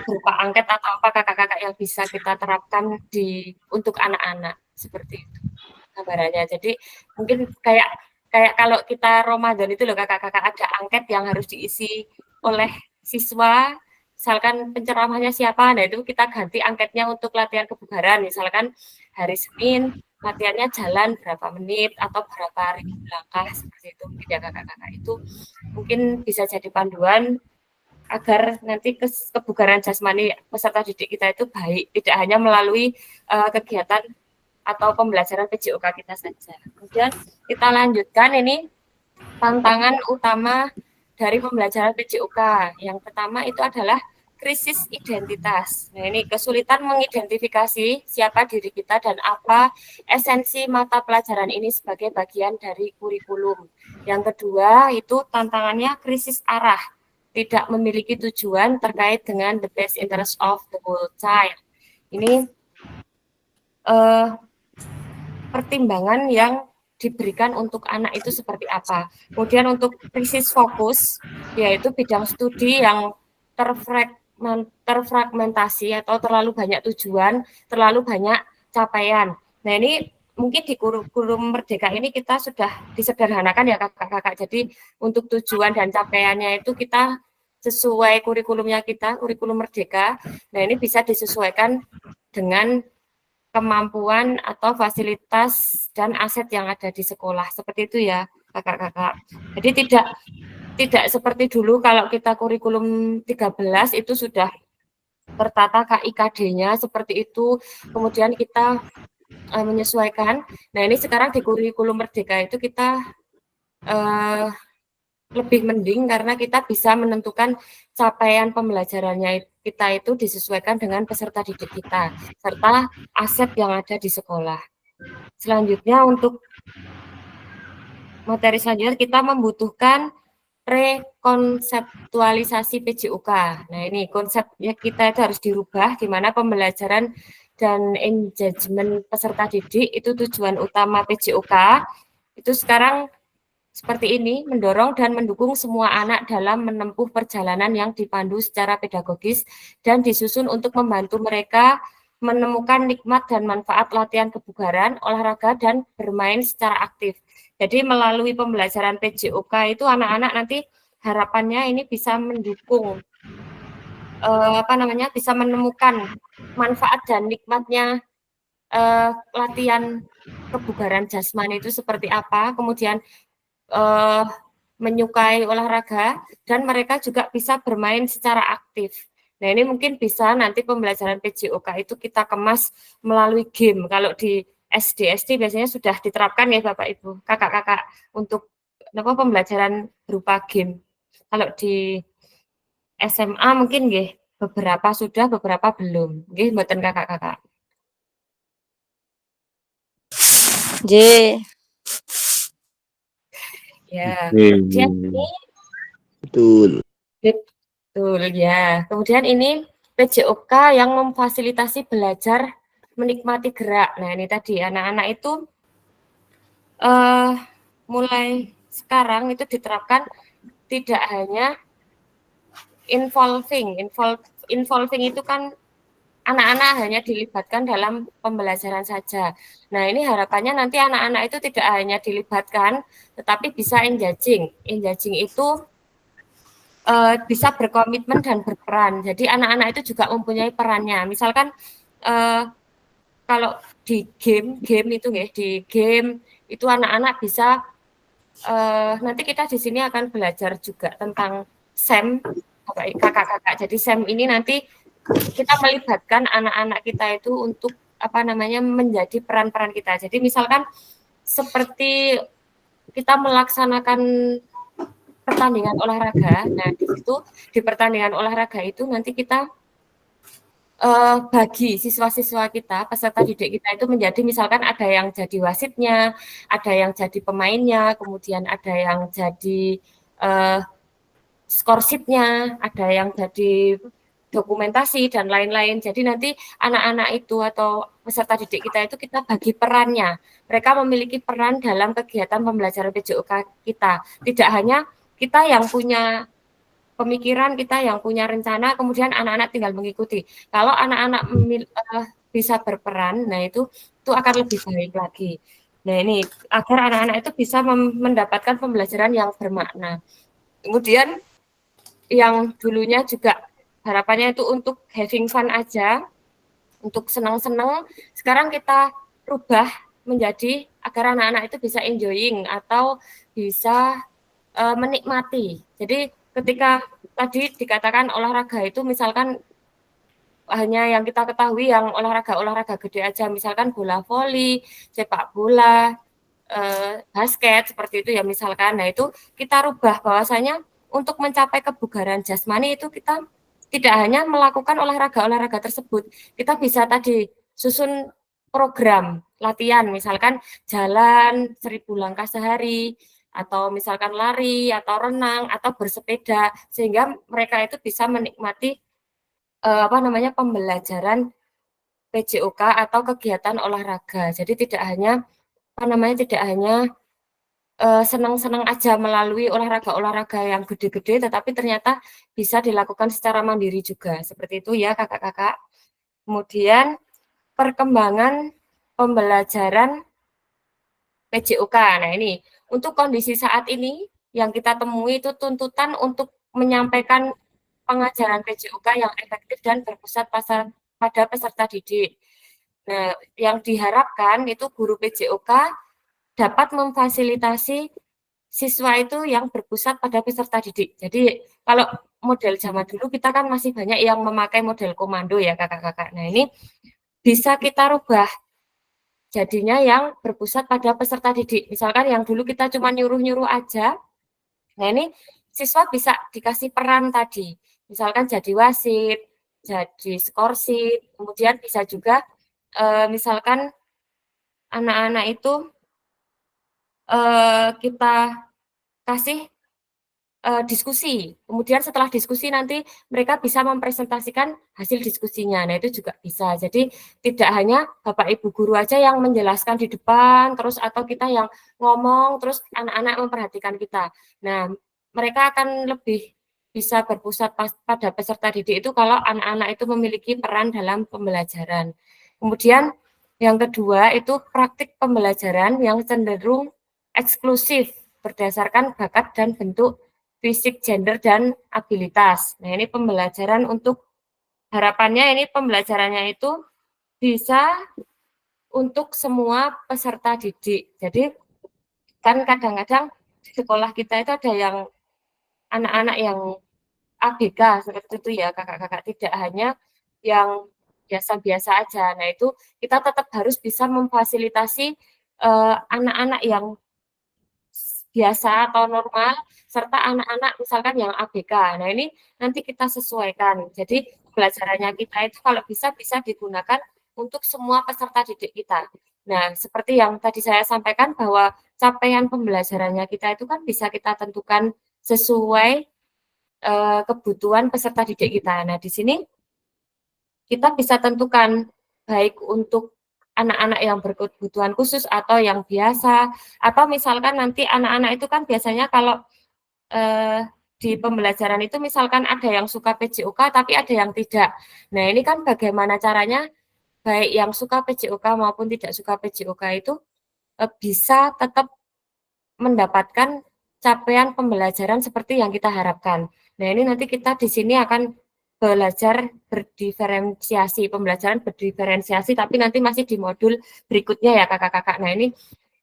berupa angket atau apa kakak-kakak yang bisa kita terapkan untuk anak-anak, seperti itu gambarannya. Jadi mungkin kayak kalau kita Ramadan itu loh kakak-kakak, ada angket yang harus diisi oleh siswa, misalkan penceramahnya siapa, nah itu kita ganti angketnya untuk latihan kebugaran, misalkan hari Senin latihannya jalan berapa menit atau berapa ribu langkah, seperti itu ya kakak-kakak. Itu mungkin bisa jadi panduan agar nanti kebugaran jasmani peserta didik kita itu baik, tidak hanya melalui kegiatan atau pembelajaran PJOK kita saja. Kemudian kita lanjutkan ini tantangan utama dari pembelajaran PJOK. Yang pertama itu adalah krisis identitas. Nah ini kesulitan mengidentifikasi siapa diri kita dan apa esensi mata pelajaran ini sebagai bagian dari kurikulum. Yang kedua itu tantangannya krisis arah, tidak memiliki tujuan terkait dengan the best interest of the whole child. Ini pertimbangan yang diberikan untuk anak itu seperti apa. Kemudian untuk krisis fokus, yaitu bidang studi yang terfragmentasi atau terlalu banyak tujuan, terlalu banyak capaian. Nah ini mungkin di kurikulum Merdeka ini kita sudah disederhanakan ya kakak-kakak. Jadi untuk tujuan dan capaiannya itu kita sesuai kurikulumnya kita, kurikulum Merdeka. Nah ini bisa disesuaikan dengan kemampuan atau fasilitas dan aset yang ada di sekolah. Seperti itu ya kakak-kakak. Jadi tidak seperti dulu kalau kita kurikulum 13 itu sudah tertata KIKD-nya seperti itu. Kemudian kita menyesuaikan. Nah ini sekarang di kurikulum Merdeka itu kita lebih mending karena kita bisa menentukan capaian pembelajarannya kita itu disesuaikan dengan peserta didik kita serta aset yang ada di sekolah. Selanjutnya untuk materi selanjutnya kita membutuhkan rekonseptualisasi PJOK. Nah ini konsepnya kita itu harus dirubah di mana pembelajaran dan engagement peserta didik itu tujuan utama PJOK itu sekarang seperti ini, mendorong dan mendukung semua anak dalam menempuh perjalanan yang dipandu secara pedagogis dan disusun untuk membantu mereka menemukan nikmat dan manfaat latihan kebugaran, olahraga, dan bermain secara aktif. Jadi melalui pembelajaran PJOK itu anak-anak nanti harapannya ini bisa mendukung bisa menemukan manfaat dan nikmatnya latihan kebugaran jasmani itu seperti apa, kemudian menyukai olahraga dan mereka juga bisa bermain secara aktif. Nah ini mungkin bisa nanti pembelajaran PJOK itu kita kemas melalui game. Kalau di SD biasanya sudah diterapkan ya Bapak Ibu, kakak-kakak untuk pembelajaran berupa game. Kalau di SMA mungkin nggih beberapa sudah, beberapa belum. Nggih mboten kakak-kakak. J. Ya, kemudian ini Betul ya. Kemudian ini PJOK yang memfasilitasi belajar menikmati gerak. Nah, ini tadi anak-anak itu mulai sekarang itu diterapkan tidak hanya involving itu kan anak-anak hanya dilibatkan dalam pembelajaran saja. Nah, ini harapannya nanti anak-anak itu tidak hanya dilibatkan, tetapi bisa engaging. Engaging itu bisa berkomitmen dan berperan. Jadi anak-anak itu juga mempunyai perannya. Misalkan kalau di game itu ya, di game itu anak-anak bisa nanti kita di sini akan belajar juga tentang SEM, kakak-kakak. Jadi SEM ini nanti kita melibatkan anak-anak kita itu untuk menjadi peran-peran kita. Jadi misalkan seperti kita melaksanakan pertandingan olahraga. Nah, di situ di pertandingan olahraga itu nanti kita bagi siswa-siswa kita, peserta didik kita itu menjadi misalkan ada yang jadi wasitnya, ada yang jadi pemainnya, kemudian ada yang jadi skorsitnya, ada yang jadi dokumentasi dan lain-lain. Jadi nanti anak-anak itu atau peserta didik kita itu kita bagi perannya. Mereka memiliki peran dalam kegiatan pembelajaran PJOK kita. Tidak hanya kita yang punya pemikiran, kita yang punya rencana, kemudian anak-anak tinggal mengikuti. Kalau anak-anak bisa berperan, nah itu akan lebih baik lagi. Nah ini agar anak-anak itu bisa mendapatkan pembelajaran yang bermakna. Kemudian yang dulunya juga harapannya itu untuk having fun aja, untuk senang-senang. Sekarang kita rubah menjadi agar anak-anak itu bisa enjoying atau bisa menikmati. Jadi ketika tadi dikatakan olahraga itu misalkan hanya yang kita ketahui yang olahraga gede aja, misalkan bola voli, sepak bola, basket seperti itu ya misalkan. Nah itu kita rubah bahwasanya untuk mencapai kebugaran jasmani itu kita tidak hanya melakukan olahraga tersebut, kita bisa tadi susun program latihan, misalkan jalan 1000 langkah sehari, atau misalkan lari, atau renang, atau bersepeda, sehingga mereka itu bisa menikmati pembelajaran PJOK atau kegiatan olahraga. Jadi tidak hanya senang-senang aja melalui olahraga yang gede-gede, tetapi ternyata bisa dilakukan secara mandiri juga. Seperti itu ya kakak-kakak. Kemudian perkembangan pembelajaran PJOK. Nah ini, untuk kondisi saat ini yang kita temui itu tuntutan untuk menyampaikan pengajaran PJOK yang efektif dan berpusat pada peserta didik. Nah, yang diharapkan itu guru PJOK dapat memfasilitasi siswa itu yang berpusat pada peserta didik. Jadi kalau model zaman dulu kita kan masih banyak yang memakai model komando ya kakak-kakak. Nah ini bisa kita rubah jadinya yang berpusat pada peserta didik. Misalkan yang dulu kita cuma nyuruh-nyuruh aja. Nah ini siswa bisa dikasih peran tadi. Misalkan jadi wasit, jadi skorsit, kemudian bisa juga misalkan anak-anak itu kita kasih diskusi. Kemudian setelah diskusi nanti mereka bisa mempresentasikan hasil diskusinya. Nah, itu juga bisa. Jadi tidak hanya Bapak Ibu guru aja yang menjelaskan di depan, terus atau kita yang ngomong, terus anak-anak memperhatikan kita. Nah, mereka akan lebih bisa berpusat pada peserta didik itu kalau anak-anak itu memiliki peran dalam pembelajaran. Kemudian yang kedua itu praktik pembelajaran yang cenderung eksklusif berdasarkan bakat dan bentuk fisik, gender, dan abilitas. Nah, ini pembelajaran untuk harapannya ini pembelajarannya itu bisa untuk semua peserta didik. Jadi kan kadang-kadang di sekolah kita itu ada yang anak-anak yang ABK seperti itu ya kakak-kakak, tidak hanya yang biasa-biasa aja. Nah, itu kita tetap harus bisa memfasilitasi anak-anak yang biasa atau normal, serta anak-anak misalkan yang ABK. Nah, ini nanti kita sesuaikan. Jadi, pelajarannya kita itu kalau bisa digunakan untuk semua peserta didik kita. Nah, seperti yang tadi saya sampaikan bahwa capaian pembelajarannya kita itu kan bisa kita tentukan sesuai kebutuhan peserta didik kita. Nah, di sini kita bisa tentukan baik untuk anak-anak yang berkebutuhan khusus atau yang biasa, atau misalkan nanti anak-anak itu kan biasanya kalau di pembelajaran itu misalkan ada yang suka PJOK tapi ada yang tidak. Nah, ini kan bagaimana caranya baik yang suka PJOK maupun tidak suka PJOK itu bisa tetap mendapatkan capaian pembelajaran seperti yang kita harapkan. Nah, ini nanti kita di sini akan belajar berdiferensiasi, pembelajaran berdiferensiasi, tapi nanti masih di modul berikutnya ya kakak-kakak. Nah, ini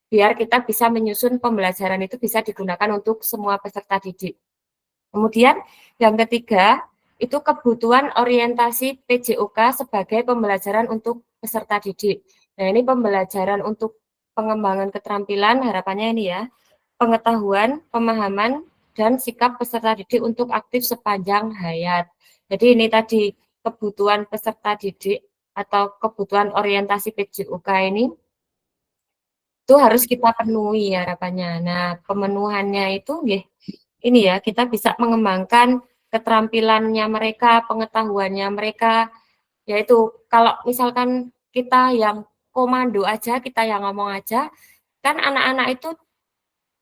biar kita bisa menyusun pembelajaran itu bisa digunakan untuk semua peserta didik. Kemudian yang ketiga, itu kebutuhan orientasi PJOK sebagai pembelajaran untuk peserta didik. Nah, ini pembelajaran untuk pengembangan keterampilan, harapannya ini ya, pengetahuan, pemahaman, dan sikap peserta didik untuk aktif sepanjang hayat. Jadi ini tadi kebutuhan peserta didik atau kebutuhan orientasi PJOK ini itu harus kita penuhi harapannya. Nah, pemenuhannya itu ini ya, kita bisa mengembangkan keterampilannya mereka, pengetahuannya mereka, yaitu kalau misalkan kita yang komando aja, kita yang ngomong aja, kan anak-anak itu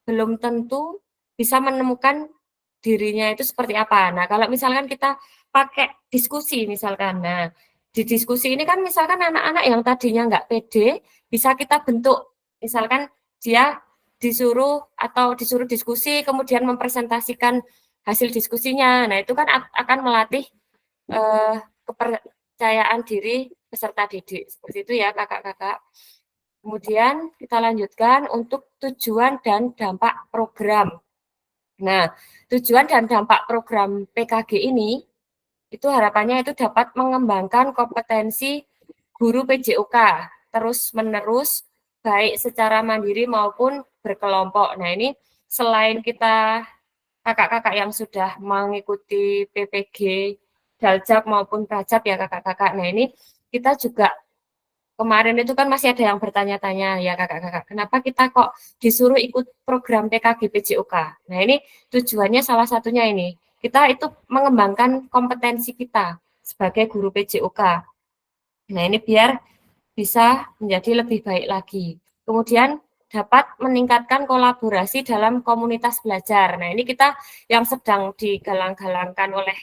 belum tentu bisa menemukan dirinya itu seperti apa. Nah, kalau misalkan kita pakai diskusi misalkan, nah di diskusi ini kan misalkan anak-anak yang tadinya nggak pede, bisa kita bentuk, misalkan dia disuruh diskusi, kemudian mempresentasikan hasil diskusinya. Nah, itu kan akan melatih kepercayaan diri peserta didik. Seperti itu ya kakak-kakak. Kemudian kita lanjutkan untuk tujuan dan dampak program. Nah, tujuan dan dampak program PKG ini, itu harapannya itu dapat mengembangkan kompetensi guru PJOK terus-menerus, baik secara mandiri maupun berkelompok. Nah, ini selain kita kakak-kakak yang sudah mengikuti PPG, Daljak maupun Prajab ya kakak-kakak. Nah, ini kita juga kemarin itu kan masih ada yang bertanya-tanya ya kakak-kakak, kenapa kita kok disuruh ikut program PKG PJOK? Nah, ini tujuannya salah satunya ini, kita itu mengembangkan kompetensi kita sebagai guru PJOK. Nah, ini biar bisa menjadi lebih baik lagi. Kemudian dapat meningkatkan kolaborasi dalam komunitas belajar. Nah, ini kita yang sedang digalang-galangkan oleh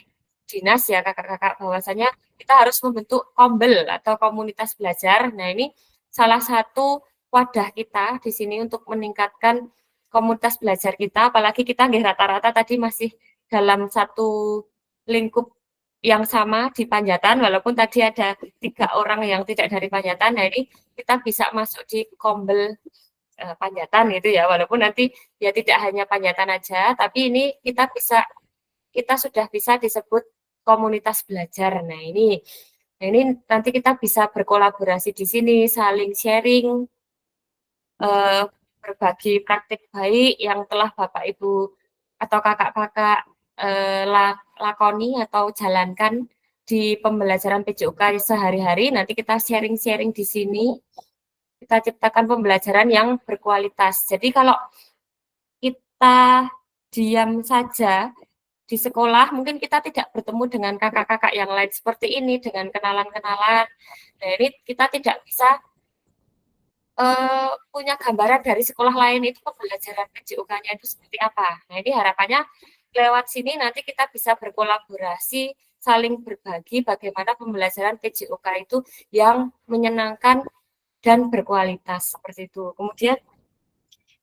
dinas ya kakak-kakak, bahwasanya kita harus membentuk kombel atau komunitas belajar. Nah, ini salah satu wadah kita di sini untuk meningkatkan komunitas belajar kita, apalagi kita nggih rata-rata tadi masih dalam satu lingkup yang sama di Panjatan, walaupun tadi ada 3 orang yang tidak dari Panjatan, nah ini kita bisa masuk di Kombel Panjatan gitu ya, walaupun nanti ya tidak hanya Panjatan aja, tapi ini kita sudah bisa disebut komunitas belajar. Nah ini nanti kita bisa berkolaborasi di sini, saling sharing, berbagi praktik baik yang telah Bapak Ibu atau kakak-kakak lakoni atau jalankan di pembelajaran PJOK sehari-hari. Nanti kita sharing-sharing di sini. Kita ciptakan pembelajaran yang berkualitas. Jadi kalau kita diam saja di sekolah, mungkin kita tidak bertemu dengan kakak-kakak yang lain seperti ini, dengan kenalan-kenalan. Nah, ini kita tidak bisa punya gambaran dari sekolah lain itu pembelajaran PJOK-nya itu seperti apa. Nah, ini harapannya lewat sini nanti kita bisa berkolaborasi, saling berbagi bagaimana pembelajaran PJOK itu yang menyenangkan dan berkualitas seperti itu. Kemudian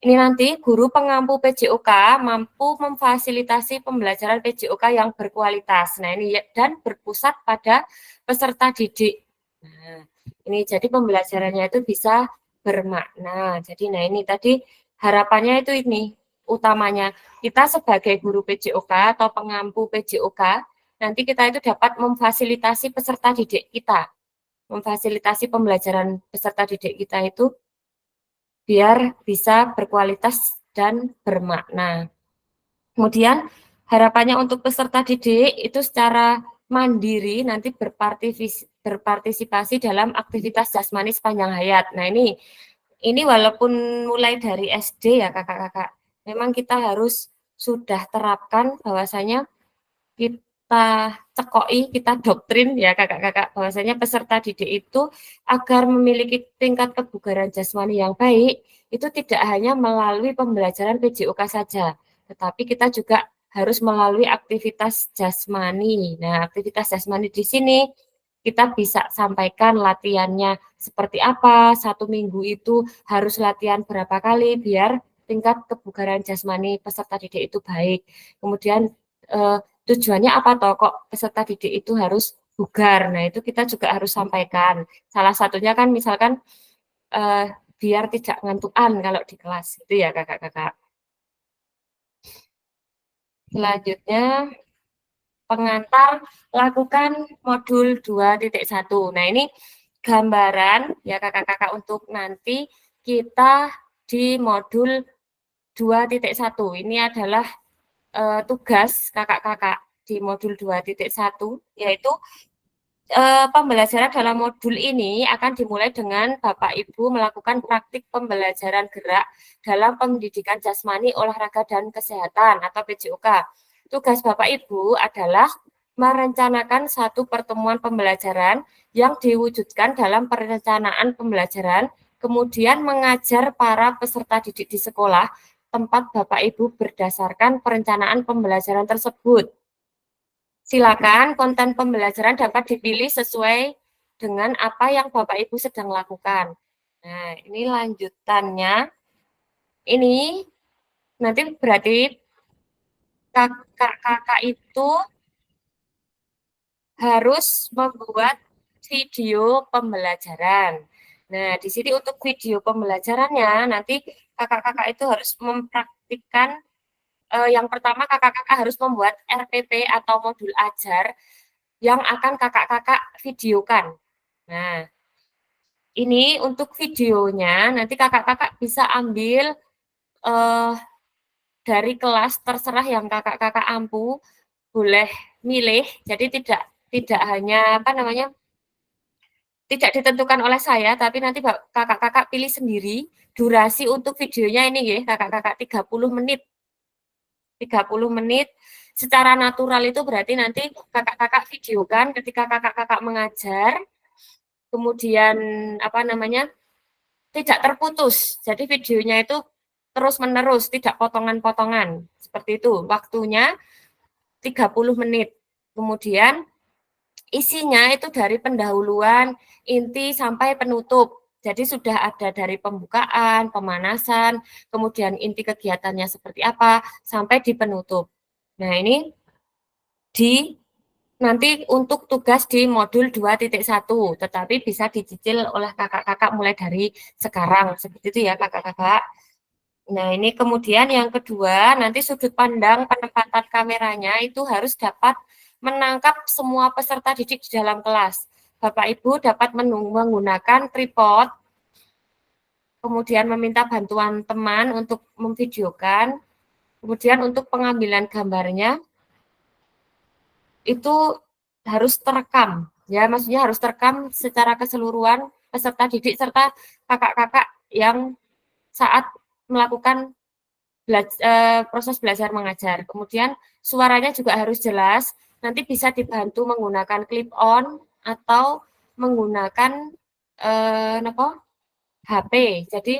ini nanti guru pengampu PJOK mampu memfasilitasi pembelajaran PJOK yang berkualitas. Nah, ini dan berpusat pada peserta didik. Nah, ini jadi pembelajarannya itu bisa bermakna. Jadi nah ini tadi harapannya itu ini utamanya kita sebagai guru PJOK atau pengampu PJOK nanti kita itu dapat memfasilitasi peserta didik kita, memfasilitasi pembelajaran peserta didik kita itu biar bisa berkualitas dan bermakna. Kemudian harapannya untuk peserta didik itu secara mandiri nanti berpartisipasi dalam aktivitas jasmani sepanjang hayat. Nah ini walaupun mulai dari SD ya kakak-kakak, memang kita harus sudah terapkan bahwasanya kita cekoi, kita doktrin ya kakak-kakak, bahwasanya peserta didik itu agar memiliki tingkat kebugaran jasmani yang baik, itu tidak hanya melalui pembelajaran PJOK saja, tetapi kita juga harus melalui aktivitas jasmani. Nah, aktivitas jasmani di sini kita bisa sampaikan latihannya seperti apa, 1 minggu itu harus latihan berapa kali biar tingkat kebugaran jasmani peserta didik itu baik. Kemudian tujuannya apa toh kok peserta didik itu harus bugar. Nah, itu kita juga harus sampaikan. Salah satunya kan misalkan biar tidak ngantukan kalau di kelas itu ya kakak-kakak. Selanjutnya, pengantar lakukan modul 2.1. Nah, ini gambaran ya kakak-kakak untuk nanti kita di modul 2.1. Ini adalah tugas kakak-kakak di modul 2.1, yaitu pembelajaran dalam modul ini akan dimulai dengan Bapak Ibu melakukan praktik pembelajaran gerak dalam pendidikan jasmani, olahraga, dan kesehatan atau PJOK. Tugas Bapak Ibu adalah merencanakan satu pertemuan pembelajaran yang diwujudkan dalam perencanaan pembelajaran, kemudian mengajar para peserta didik di sekolah tempat Bapak Ibu berdasarkan perencanaan pembelajaran tersebut. Silakan konten pembelajaran dapat dipilih sesuai dengan apa yang Bapak Ibu sedang lakukan. Nah, ini lanjutannya. Ini nanti berarti kakak-kakak itu harus membuat video pembelajaran. Nah, di sini untuk video pembelajarannya nanti kakak-kakak itu harus mempraktikkan yang pertama kakak-kakak harus membuat RPP atau modul ajar yang akan kakak-kakak videokan. Nah, ini untuk videonya nanti kakak-kakak bisa ambil dari kelas terserah yang kakak-kakak ampu, boleh milih. Jadi tidak hanya tidak ditentukan oleh saya, tapi nanti kakak-kakak pilih sendiri. Durasi untuk videonya ini ya, kakak-kakak 30 menit. 30 menit secara natural itu berarti nanti kakak-kakak videokan ketika kakak-kakak mengajar, kemudian tidak terputus. Jadi videonya itu terus-menerus, tidak potongan-potongan. Seperti itu. Waktunya 30 menit. Kemudian isinya itu dari pendahuluan, inti sampai penutup. Jadi sudah ada dari pembukaan, pemanasan, kemudian inti kegiatannya seperti apa, sampai di penutup. Nah, ini nanti untuk tugas di modul 2.1, tetapi bisa dicicil oleh kakak-kakak mulai dari sekarang, seperti itu ya kakak-kakak. Nah, ini kemudian yang kedua, nanti sudut pandang penempatan kameranya itu harus dapat menangkap semua peserta didik di dalam kelas. Bapak Ibu dapat menggunakan tripod, kemudian meminta bantuan teman untuk memvideokan, kemudian untuk pengambilan gambarnya itu harus terekam, ya maksudnya harus terekam secara keseluruhan peserta didik serta kakak-kakak yang saat melakukan proses belajar mengajar. Kemudian suaranya juga harus jelas, nanti bisa dibantu menggunakan clip on atau menggunakan HP. Jadi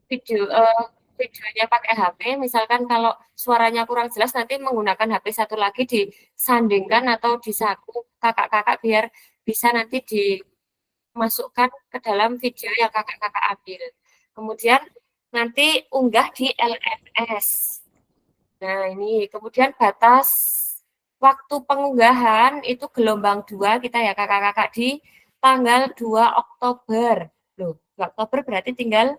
videonya pakai HP, misalkan kalau suaranya kurang jelas nanti menggunakan HP satu lagi disandingkan atau disaku kakak-kakak biar bisa nanti dimasukkan ke dalam video yang kakak-kakak ambil. Kemudian nanti unggah di LMS. Nah, ini kemudian batas waktu pengunggahan itu gelombang 2 kita ya kakak-kakak di tanggal 2 Oktober. Loh, 2 Oktober berarti tinggal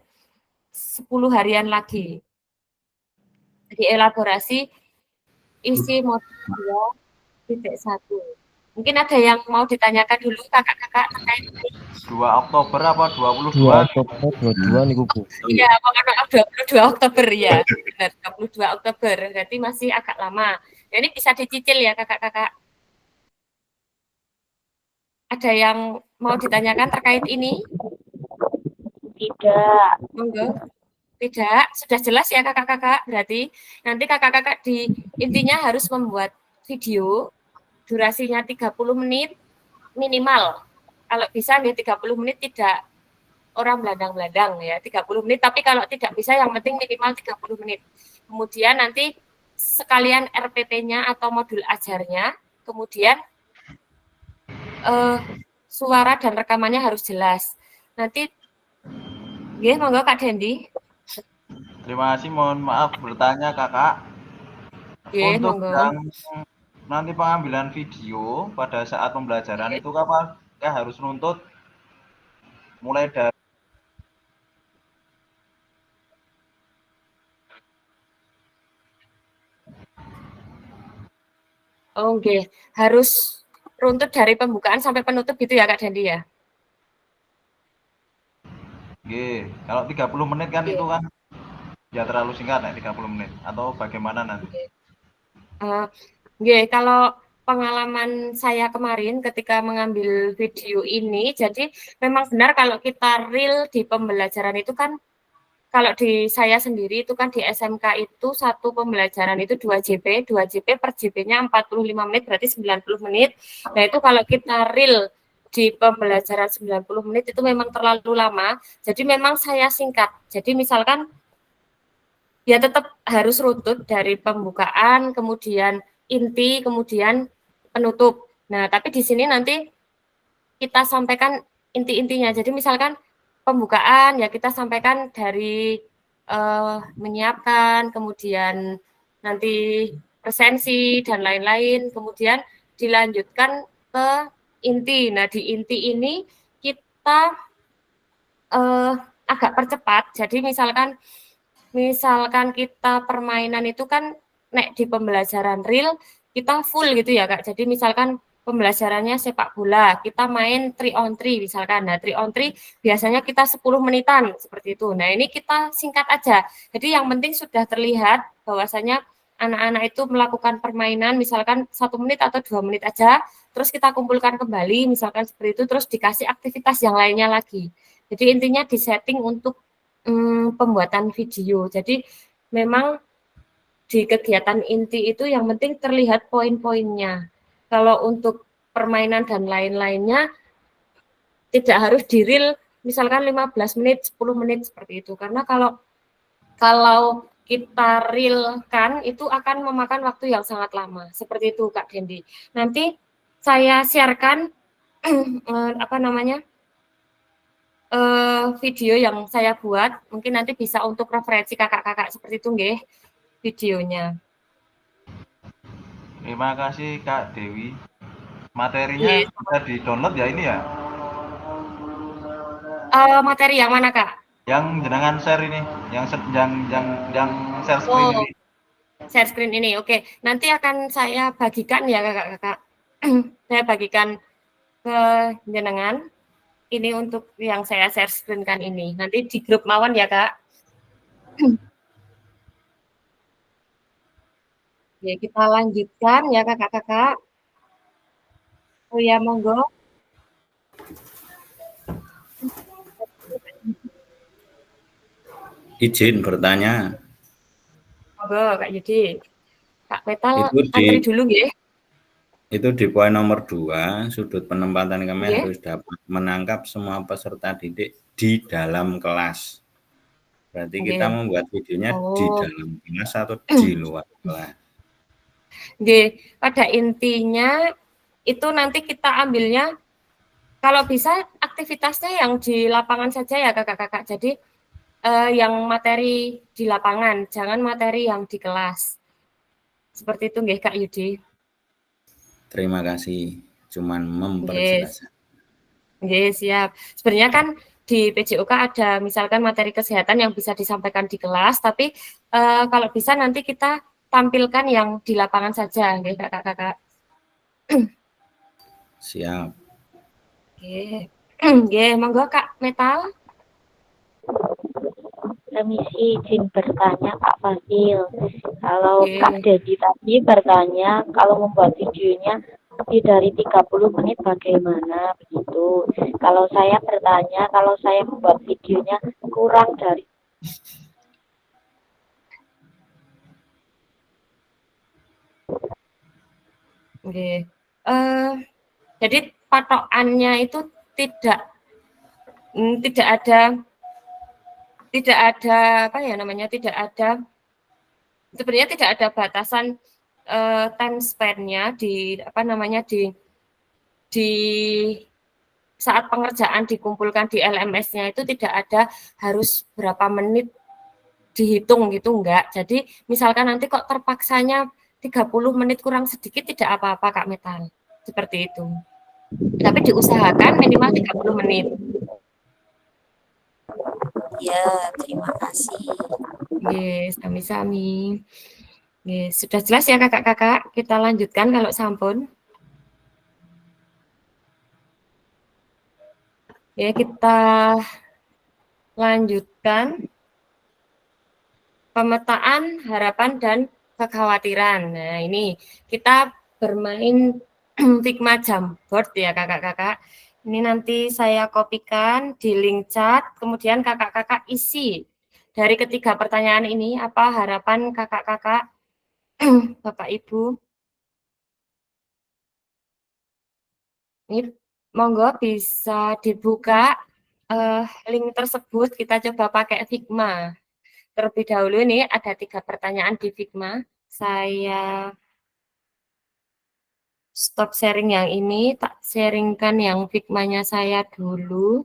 10 harian lagi. Jadi elaborasi isi modul 2.1. Mungkin ada yang mau ditanyakan dulu kakak-kakak terkait 2 Oktober apa 22? 2 Oktober 22 niku Bu. Iya, mohon maaf 22 Oktober ya. Benar, 22 Oktober. Berarti masih agak lama. Nah, ini bisa dicicil ya kakak-kakak. Ada yang mau ditanyakan terkait ini? Tidak. Monggo. Tidak, sudah jelas ya kakak-kakak. Berarti nanti kakak-kakak intinya harus membuat video durasinya 30 menit minimal. Kalau bisa nih 30 menit tidak orang beladang-beladang ya, 30 menit. Tapi kalau tidak bisa yang penting minimal 30 menit. Kemudian nanti sekalian RPP-nya atau modul ajarnya, kemudian suara dan rekamannya harus jelas. Nanti, ya monggo Kak Dendi. Terima kasih, mohon maaf bertanya kakak. Ya, Untuk monggo. yang nanti pengambilan video pada saat pembelajaran itu apakah harus nuntut mulai dari Oke, harus runtut dari pembukaan sampai penutup gitu ya Kak Dendi ya? Oke, kalau 30 menit kan itu kan ya terlalu singkat ya 30 menit atau bagaimana nanti? Kalau pengalaman saya kemarin ketika mengambil video ini, jadi memang benar kalau kita real di pembelajaran itu kan, kalau di saya sendiri itu kan di SMK itu satu pembelajaran itu 2 JP per JP-nya 45 menit berarti 90 menit. Nah itu kalau kita real di pembelajaran 90 menit itu memang terlalu lama, jadi memang saya singkat. Jadi misalkan ya tetap harus runtut dari pembukaan, kemudian inti, kemudian penutup. Nah, tapi di sini nanti kita sampaikan inti-intinya. Jadi misalkan pembukaan ya kita sampaikan dari menyiapkan, kemudian nanti presensi dan lain-lain, kemudian dilanjutkan ke inti. Nah, di inti ini kita agak percepat. Jadi misalkan kita permainan itu kan nek di pembelajaran real kita full gitu ya Kak. Jadi misalkan pembelajarannya sepak bola, kita main 3 on 3 misalkan. Nah, 3 on 3 biasanya kita 10 menitan seperti itu. Nah, ini kita singkat aja. Jadi yang penting sudah terlihat bahwasanya anak-anak itu melakukan permainan misalkan 1 menit atau 2 menit aja, terus kita kumpulkan kembali misalkan seperti itu, terus dikasih aktivitas yang lainnya lagi. Jadi intinya disetting untuk pembuatan video. Jadi memang di kegiatan inti itu yang penting terlihat poin-poinnya. Kalau untuk permainan dan lain-lainnya tidak harus di-real misalkan 15 menit, 10 menit seperti itu. Karena kalau kita realkan itu akan memakan waktu yang sangat lama. Seperti itu Kak Dendi. Nanti saya sharekan video yang saya buat, mungkin nanti bisa untuk referensi kakak-kakak seperti itu nggih videonya. Terima kasih Kak Dewi. Materinya Yes. bisa di-download ya ini ya? Materi yang mana Kak? Yang jenengan share ini, yang share screen ini. Share screen ini, oke. Nanti akan saya bagikan ya kakak-kakak. Saya bagikan ke jenengan. Ini untuk yang saya share screen kan ini. Nanti di grup mawon ya kak. Ya kita lanjutkan ya kakak-kakak. Oh ya monggo. Izin bertanya. Monggo Kak Yudi. Kak Petal Itu antri dulu nggih. Itu di poin nomor 2, sudut penempatan kami Nggih. harus dapat menangkap semua peserta didik di dalam kelas. Berarti kita Nggih. membuat videonya di Oh. dalam kelas atau di luar kelas. Nggih, pada intinya itu nanti kita ambilnya kalau bisa aktivitasnya yang di lapangan saja ya kakak-kakak. Jadi yang materi di lapangan, jangan materi yang di kelas. Seperti itu nggih Kak Yudi. Terima kasih, cuman Yes. memperjelas. Nggih, siap. Sebenarnya kan di PJOK ada misalkan materi kesehatan yang bisa disampaikan di kelas, tapi kalau bisa nanti kita tampilkan yang di lapangan saja, nggih kakak-kakak. Siap. Oke. Nggih, monggo Kak Metal. Permisi, izin bertanya Kak Fadil. Kalau Kak Dedi tadi bertanya, kalau membuat videonya lebih dari 30 menit bagaimana begitu. Kalau saya bertanya, kalau saya membuat videonya kurang dari Oke. Jadi patokannya itu tidak ada apa ya namanya, tidak ada sebenarnya tidak ada batasan time span-nya di apa namanya di saat pengerjaan dikumpulkan di LMS-nya itu tidak ada harus berapa menit dihitung gitu enggak. Jadi misalkan nanti kok terpaksanya 30 menit kurang sedikit tidak apa-apa Kak Metal. Seperti itu. Tapi diusahakan minimal 30 menit. Ya, terima kasih. Yes, sami-sami. Yes, sudah jelas ya kakak-kakak. Kita lanjutkan kalau sampun. Ya, kita lanjutkan pemetaan harapan dan kekhawatiran. Nah, ini kita bermain Figma Jamboard ya kakak-kakak. Ini nanti saya kopikan di link chat, kemudian kakak-kakak isi. Dari ketiga pertanyaan ini, apa harapan kakak-kakak, Bapak Ibu? Ini monggo bisa dibuka link tersebut, kita coba pakai Figma. Terlebih dahulu ini ada 3 pertanyaan di Figma. Saya stop sharing yang ini, tak sharingkan yang Figma-nya saya dulu.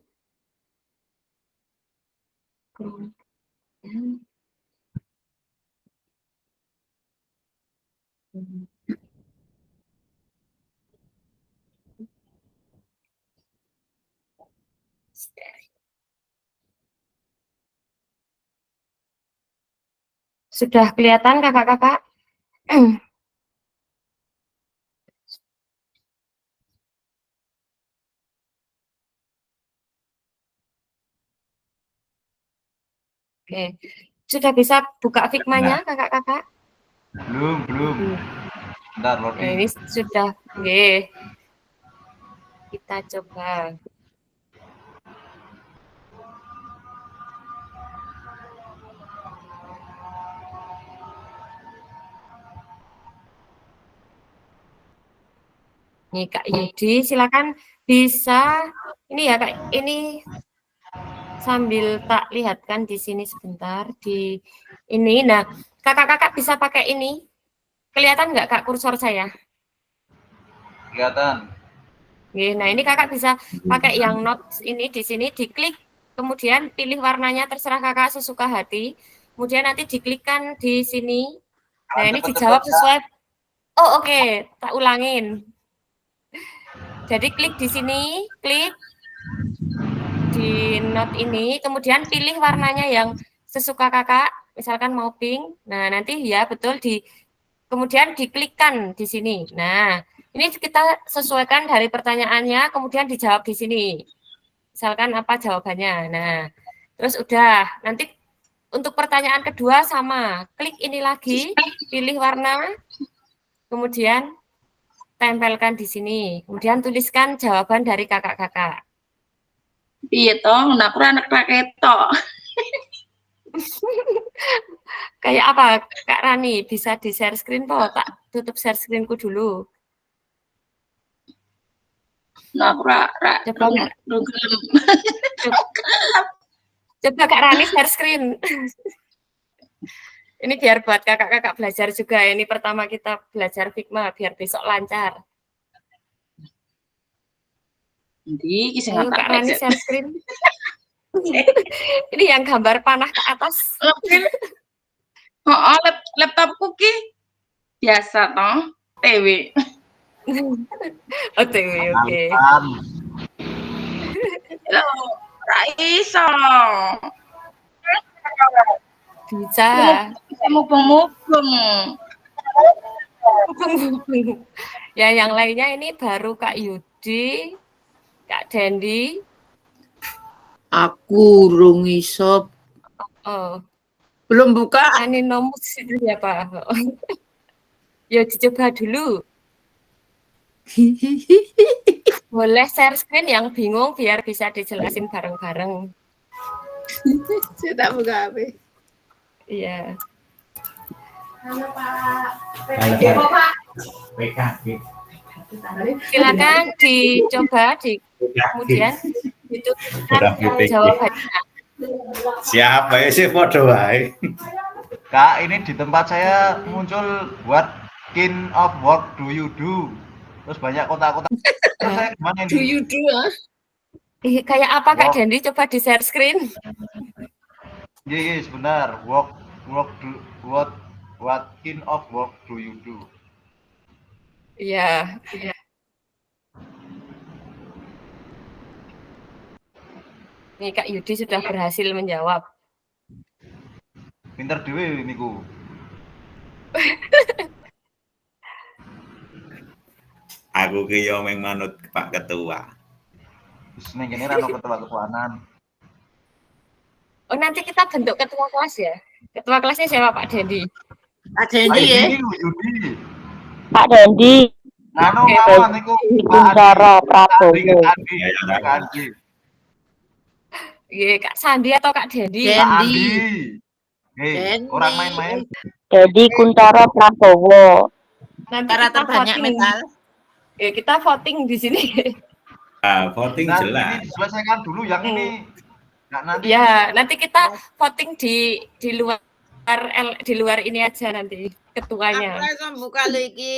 Sudah kelihatan kakak-kakak? Oke, sudah bisa buka Figma-nya kakak-kakak? Belum. Bentar Nah, loading. ini sudah, oke. Kita coba. Nih Kak Yudi, silakan bisa ini ya Kak, ini sambil tak lihatkan di sini sebentar di ini. Nah, kakak-kakak bisa pakai ini. Kelihatan nggak Kak kursor saya? Kelihatan. Nah, ini kakak bisa pakai yang notes ini di sini, diklik kemudian pilih warnanya terserah kakak sesuka hati. Kemudian nanti diklikkan di sini. Nah, ini dijawab sesuai. Oh, oke. Tak ulangin. Jadi klik di sini, klik di note ini, kemudian pilih warnanya yang sesuka kakak, misalkan mau pink. Nah, nanti ya betul kemudian diklikkan di sini. Nah, ini kita sesuaikan dari pertanyaannya, kemudian dijawab di sini. Misalkan apa jawabannya. Nah, terus udah. Nanti untuk pertanyaan kedua sama. Klik ini lagi, pilih warna, kemudian tempelkan di sini. Kemudian tuliskan jawaban dari kakak-kakak. Iya toh, aku anak raketo. Kayak apa, Kak Rani? Bisa di share screen po? Tak tutup share screenku dulu. Nah, aku Coba Kak Rani share screen. Ini biar buat kakak-kakak belajar juga. Ini pertama kita belajar Figma, biar besok lancar. Jadi, Ayo Kak Rani share screen. Ini yang gambar panah ke atas. Laptopku ki biasa toh, TW. Oh, TW, oke. Raiso. Bisa. Mubeng-mubeng. Ya, yang lainnya ini baru Kak Yudi, Kak Dendi. Aku urung iso. Oh. Belum buka. Aninomus itu ya Pak. Ya dicoba dulu. Boleh share screen yang bingung biar bisa dijelasin bareng-bareng. Saya tak buka HP. Iya. Halo Pak. Halo, Pak. PKB. Silakan dicoba kemudian itu jawabannya. Siapa ya sih podo wae. Kak, ini di tempat saya muncul what kind of work do you do? Terus banyak kotak-kotak. Terus saya gimana ini? Do you do Kayak apa Kak Dendi? Coba di share screen. Iya, sebentar. What kind of work do you do? Iya. Nih Kak Yudi sudah berhasil menjawab. Pinter dewe niku. Aku ki yo meng manut Pak Ketua. Wis ning kene ra ono ketua-ketuanan. Oh, nanti kita bentuk ketua kelas ya. Ketua kelasnya siapa Pak Dendi? Pak Dendi ya. Yudi. Pak Dendi. Anu mawon niku Kuntoro Prabowo. Iya, Kak Sandi atau Kak Dendi? Dendi. Orang main-main. Dendi Kuntoro Prabowo. Nanti kita voting. Ya, kita voting di sini. Voting jelas. Ini diselesaikan dulu yang ini. Nanti. Ya, nanti kita voting di luar ini aja nanti ketuanya. Aku buka lagi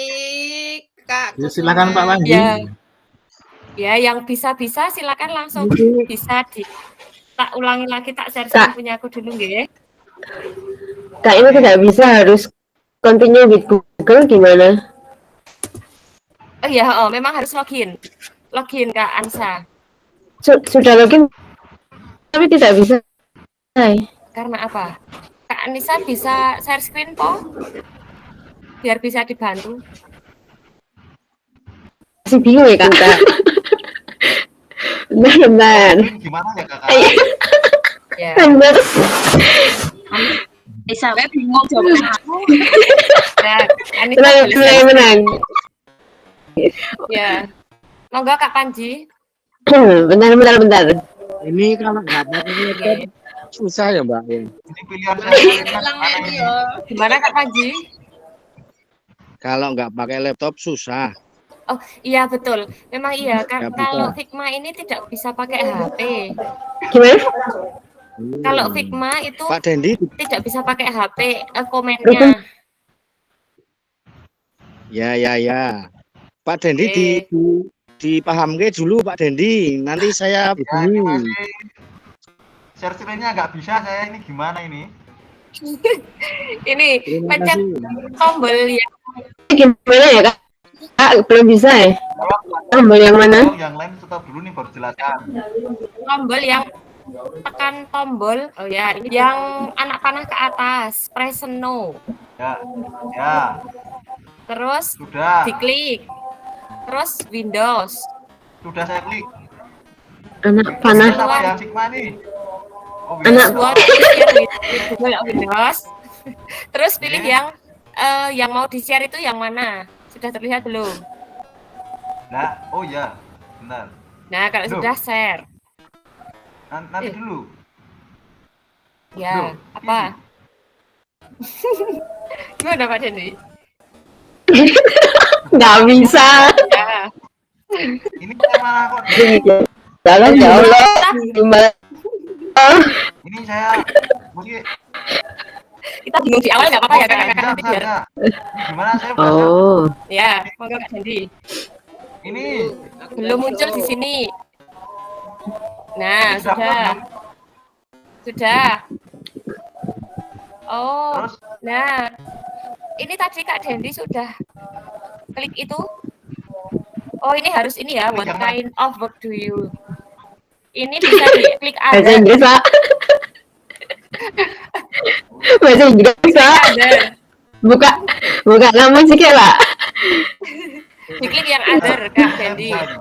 Kak. Ya, silakan Pak Panji. Ya, yang bisa-bisa silakan langsung bisa tak ulangi lagi, tak share punya aku dulu ya. Kak, ini tidak bisa, harus continue with Google gimana? Oh iya, memang harus login Kak Ansa. Sudah login tapi tidak bisa. Karena apa? Kak Anissa bisa share screen po? Biar bisa dibantu. Masih bingung ya Kak? Benar. Gimana ya Kakak? Ya. Benar. Sampai bingung jawabnya aku. Ya, menang. Ya. Monggo Kak Panji. Bentar. Ini kalau nggak pakai susah ya Mbak. Ini pilihan saya. Gimana Kak Panji? Kalau nggak pakai laptop susah. Oh iya betul, memang iya kan kalau Figma ini tidak bisa pakai HP. Gimana? Kalau Figma itu Pak Dendi tidak bisa pakai HP komennya. Ya. Pak Dendi Oke. dipahamke dulu Pak Dendi. Nanti saya begini. share screen-nya nggak bisa saya, ini gimana ini? Ini Terima pencet kasih. tombol yang Gimana ya kak? Belum bisa ya? Tombol yang mana? Yang lain stop dulu nih baru jelaskan. tombol yang tekan tombol. Oh ya, ini yang anak panah ke atas, press no. Ya, ya, Terus sudah, diklik. Terus Windows. sudah saya klik. Anak panah. Apa ya, Sigma nih? Oh, Anak- Buat share di Google Windows. Terus pilih yang mau di-share itu yang mana? Sudah terlihat belum? Nah, oh ya, benar. Nah, kalau Loh. sudah share. Nanti dulu. Ya, Loh, apa? Gimana Pak Dendi? Nggak bisa. Ya. Ini saya malah kok. Jangan ya Allah. Gimana? Ini saya mungkin Kita bingung di awal nggak apa-apa ya Oke, kakak-kakak. bentar, Nanti biar. bentar. Ini gimana saya udah Oh. Ya, monggo Kak Dendi. ini Belum muncul di sini. Nah, sudah sudah. belum? Sudah. Oh, Terus nah. Ini tadi Kak Dendi sudah klik itu. Oh, ini harus ini ya. What Klik yang mana? kind of work do you? Ini bisa diklik Bahasa ada. Inggris pak. Bahasa Inggris pak. Ada. Buka nama sih pak. Diklik yang other Kak saya Dendi. bisa ini.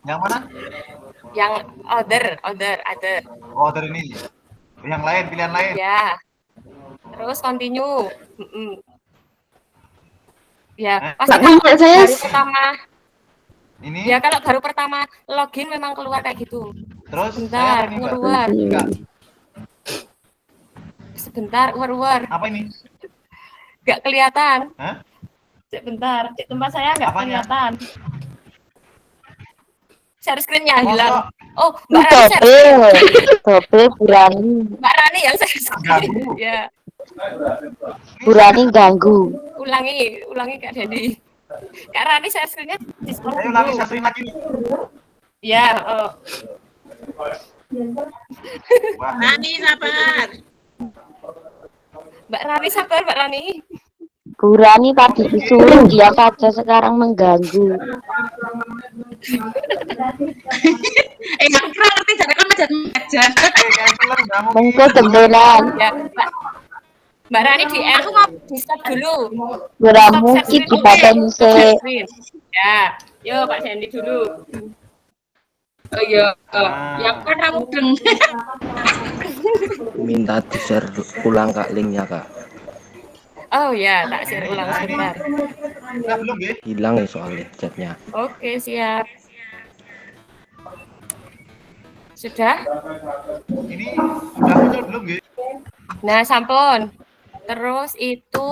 Yang mana? Yang other. Order ini. Yang lain, pilihan lain. Ya. Terus continue. Ya, pasti Pak, kalau punya saya. baru pertama. Ini. Ya, kalau baru pertama login memang keluar kayak gitu. Terus Sebentar, saya ini enggak? keluar. Enggak. Sebentar, keluar. Apa ini? Nggak kelihatan. Hah? Sebentar, di tempat saya nggak Apanya? kelihatan. Share screen-nya hilang. Mosok Oh, Mbak Rani share screen. Tope Burani. Mbak Rani yang share screen. ganggu. Ya, Burani ganggu. ulangi Kak Dendi. Kak Rani share screen-nya di skor Saya ulangi dulu. satu lagi. Ya, oh. Wah, Nani sabar. Mbak Rani sabar, Mbak Rani. Burani tadi disuruh dia saja sekarang mengganggu. Aku kurang ngerti jadi kan aja. cancel enggak mungkin. Mengko tembelan. Ya, Mbak Rani di end. Aku mau di stop dulu. Ora Stop mungkin share screen. dipateni Oke, stop share se. screen. Ya, yuk Pak Dendi dulu. Oh iya, Ya kan kamu deng. Minta di-share ulang kak linknya kak. Oh ya, tak share ulang sebentar. Enggak, belum ya? Hilang ya soalnya chatnya. Oke, siap. Sudah? Ini udah muncul belum ya? Nah, sampun. Terus itu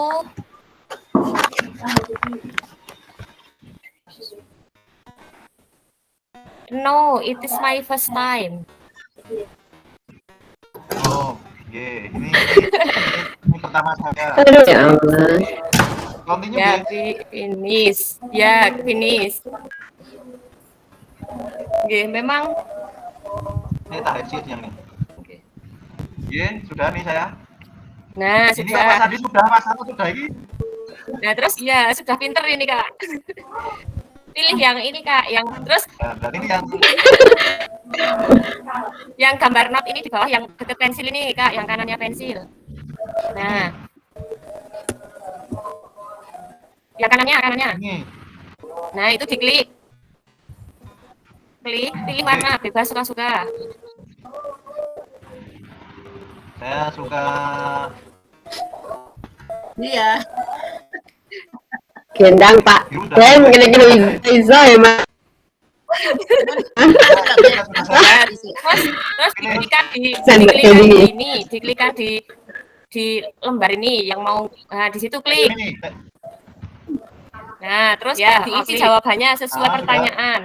no, it is my first time. Oh, iya. Ini pertama saya. Aduh ya Allah. Continue Ya, ya. finish. Ya, finish. Oke, memang Ini tak headset yang nih. Iya, sudah nih saya. nah Ini Kak Mas sudah. Adi sudah, Mas aku sudah ini. Nah, terus ya sudah pinter ini, Kak. Pilih yang ini, Kak, yang terus Nah, berarti ini yang gambar not ini di bawah yang deket pensil ini, Kak, yang kanannya pensil. Nah. Yang kanannya. ini. Nah, itu diklik. Klik, pilih warna, bebas suka-suka. Saya suka Iya. Gendang Pak. Saya mungkin bisa ya Mas. Nah, terus diklikkan Sendok diklikkan jadi. di ini, diklikkan di lembar ini yang mau, nah di situ klik. ini. Nah, terus ya diisi jawabannya sesuai pertanyaan.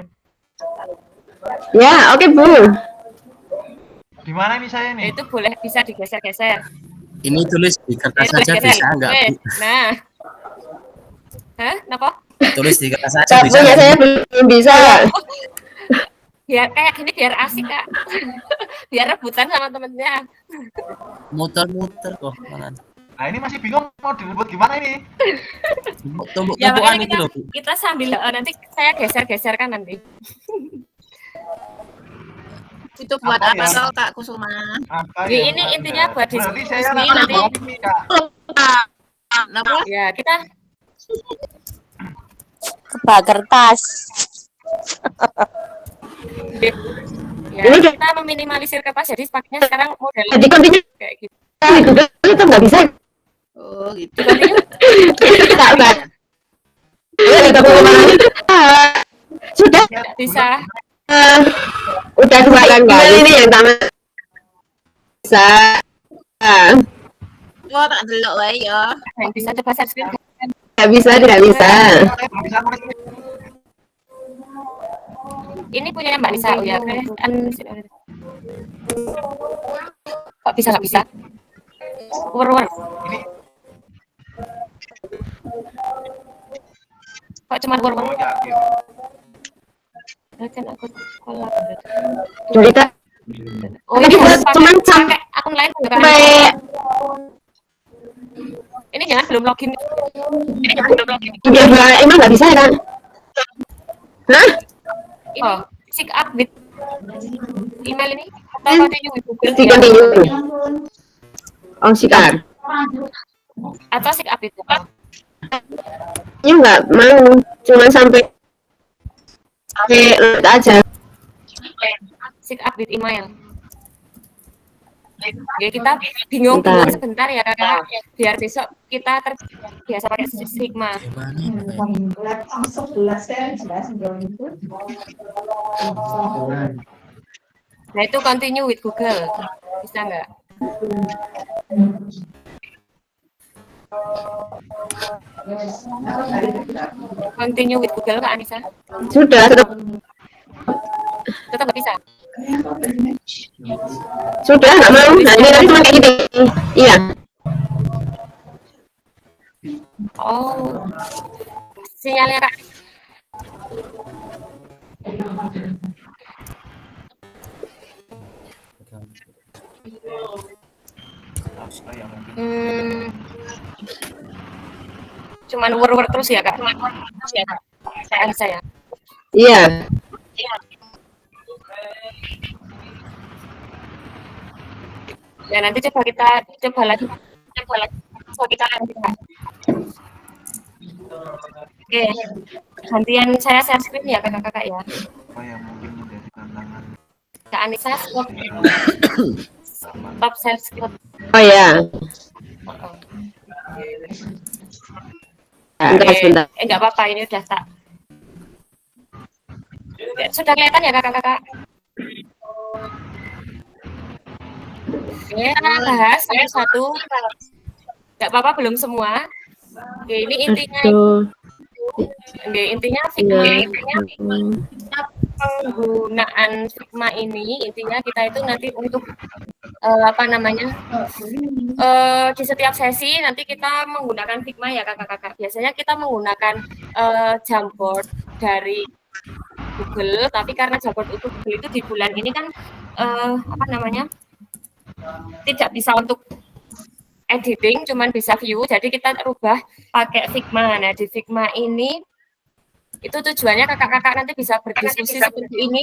Ya, oke Bu. Di mana ini saya nih? Itu boleh bisa digeser-geser. Ini tulis di kertas Itu saja digeser. bisa enggak, Oke, Bu? nah. Hah? Kenapa? Tulis di kertas saja Tak bisa. punya nggak, saya Bu? belum bisa. Biar kayak gini biar asik, Kak. biar rebutan sama temennya. Muter-muter kok. Nah ini masih bingung mau direbut gimana ini? Ya Tumbuk-tumbukan makanya itu loh. kita sambil nanti saya geser-geser kan nanti. Itu buat Apa apa ya? toh Kak Kusuma? Apa Jadi ya? ini intinya buat Berarti diskusi saya nanti. ini, Kak. Kenapa? Ya kita Kebak kertas. ya kita meminimalisir kertas jadi pakainya sekarang model Jadi kontinu kayak gitu. itu nggak bisa. Oh gitu. Nggak. Sudah. Tidak bisa. Udah dua email ini yang pertama bisa. Oh tak delok wae ya. Bisa coba share screen. Nggak bisa, tidak bisa. Ini punya Mbak Nisa ya. Kok bisa nggak bisa? War. Kok cuma war. Kan aku kolab. Dorita. Oh ini cuman sampai akun lain bukan? Ini jangan belum login. Ya, emang nggak bisa ya kan? Hah? Oh, sign up with email ini atau continue with Google? Di continue. Oh, sikar. Atau sign up itu? Ya nggak mau, cuma sampai aja. Sign up with email. Ya kita bingung sebentar ya kakak, biar besok kita terbiasa pakai Sigma. Nah itu continue with Google, bisa nggak? Continue with Google Kak Anissa? Sudah, tetap nggak bisa. Sudah nggak mau. Nah ini cuma kayak gini. Iya. Oh, sinyalnya Kak. Cuman war terus ya Kak? Saya bisa ya? Iya. Ya nanti coba lagi. Coba kita lanjutkan. Oke, gantian saya share screen ya kakak-kakak ya. Apa yang mungkin menjadi tantangan? Kak Anissa stop share screen. Oh ya. Sebentar. Enggak apa-apa, ini udah tak. Sudah kelihatan ya kakak-kakak? Oke, kita bahas satu-satu. Enggak apa-apa, belum semua. Oke, ini intinya. Intinya penggunaan Figma ini intinya kita itu nanti untuk di setiap sesi nanti kita menggunakan Figma ya kakak-kakak. Biasanya kita menggunakan Jamboard dari Google, tapi karena Jamboard itu Google itu di bulan ini kan tidak bisa untuk editing, cuman bisa view, jadi kita rubah pakai Figma. Nah di Figma ini itu tujuannya kakak-kakak nanti bisa berdiskusi seperti ini,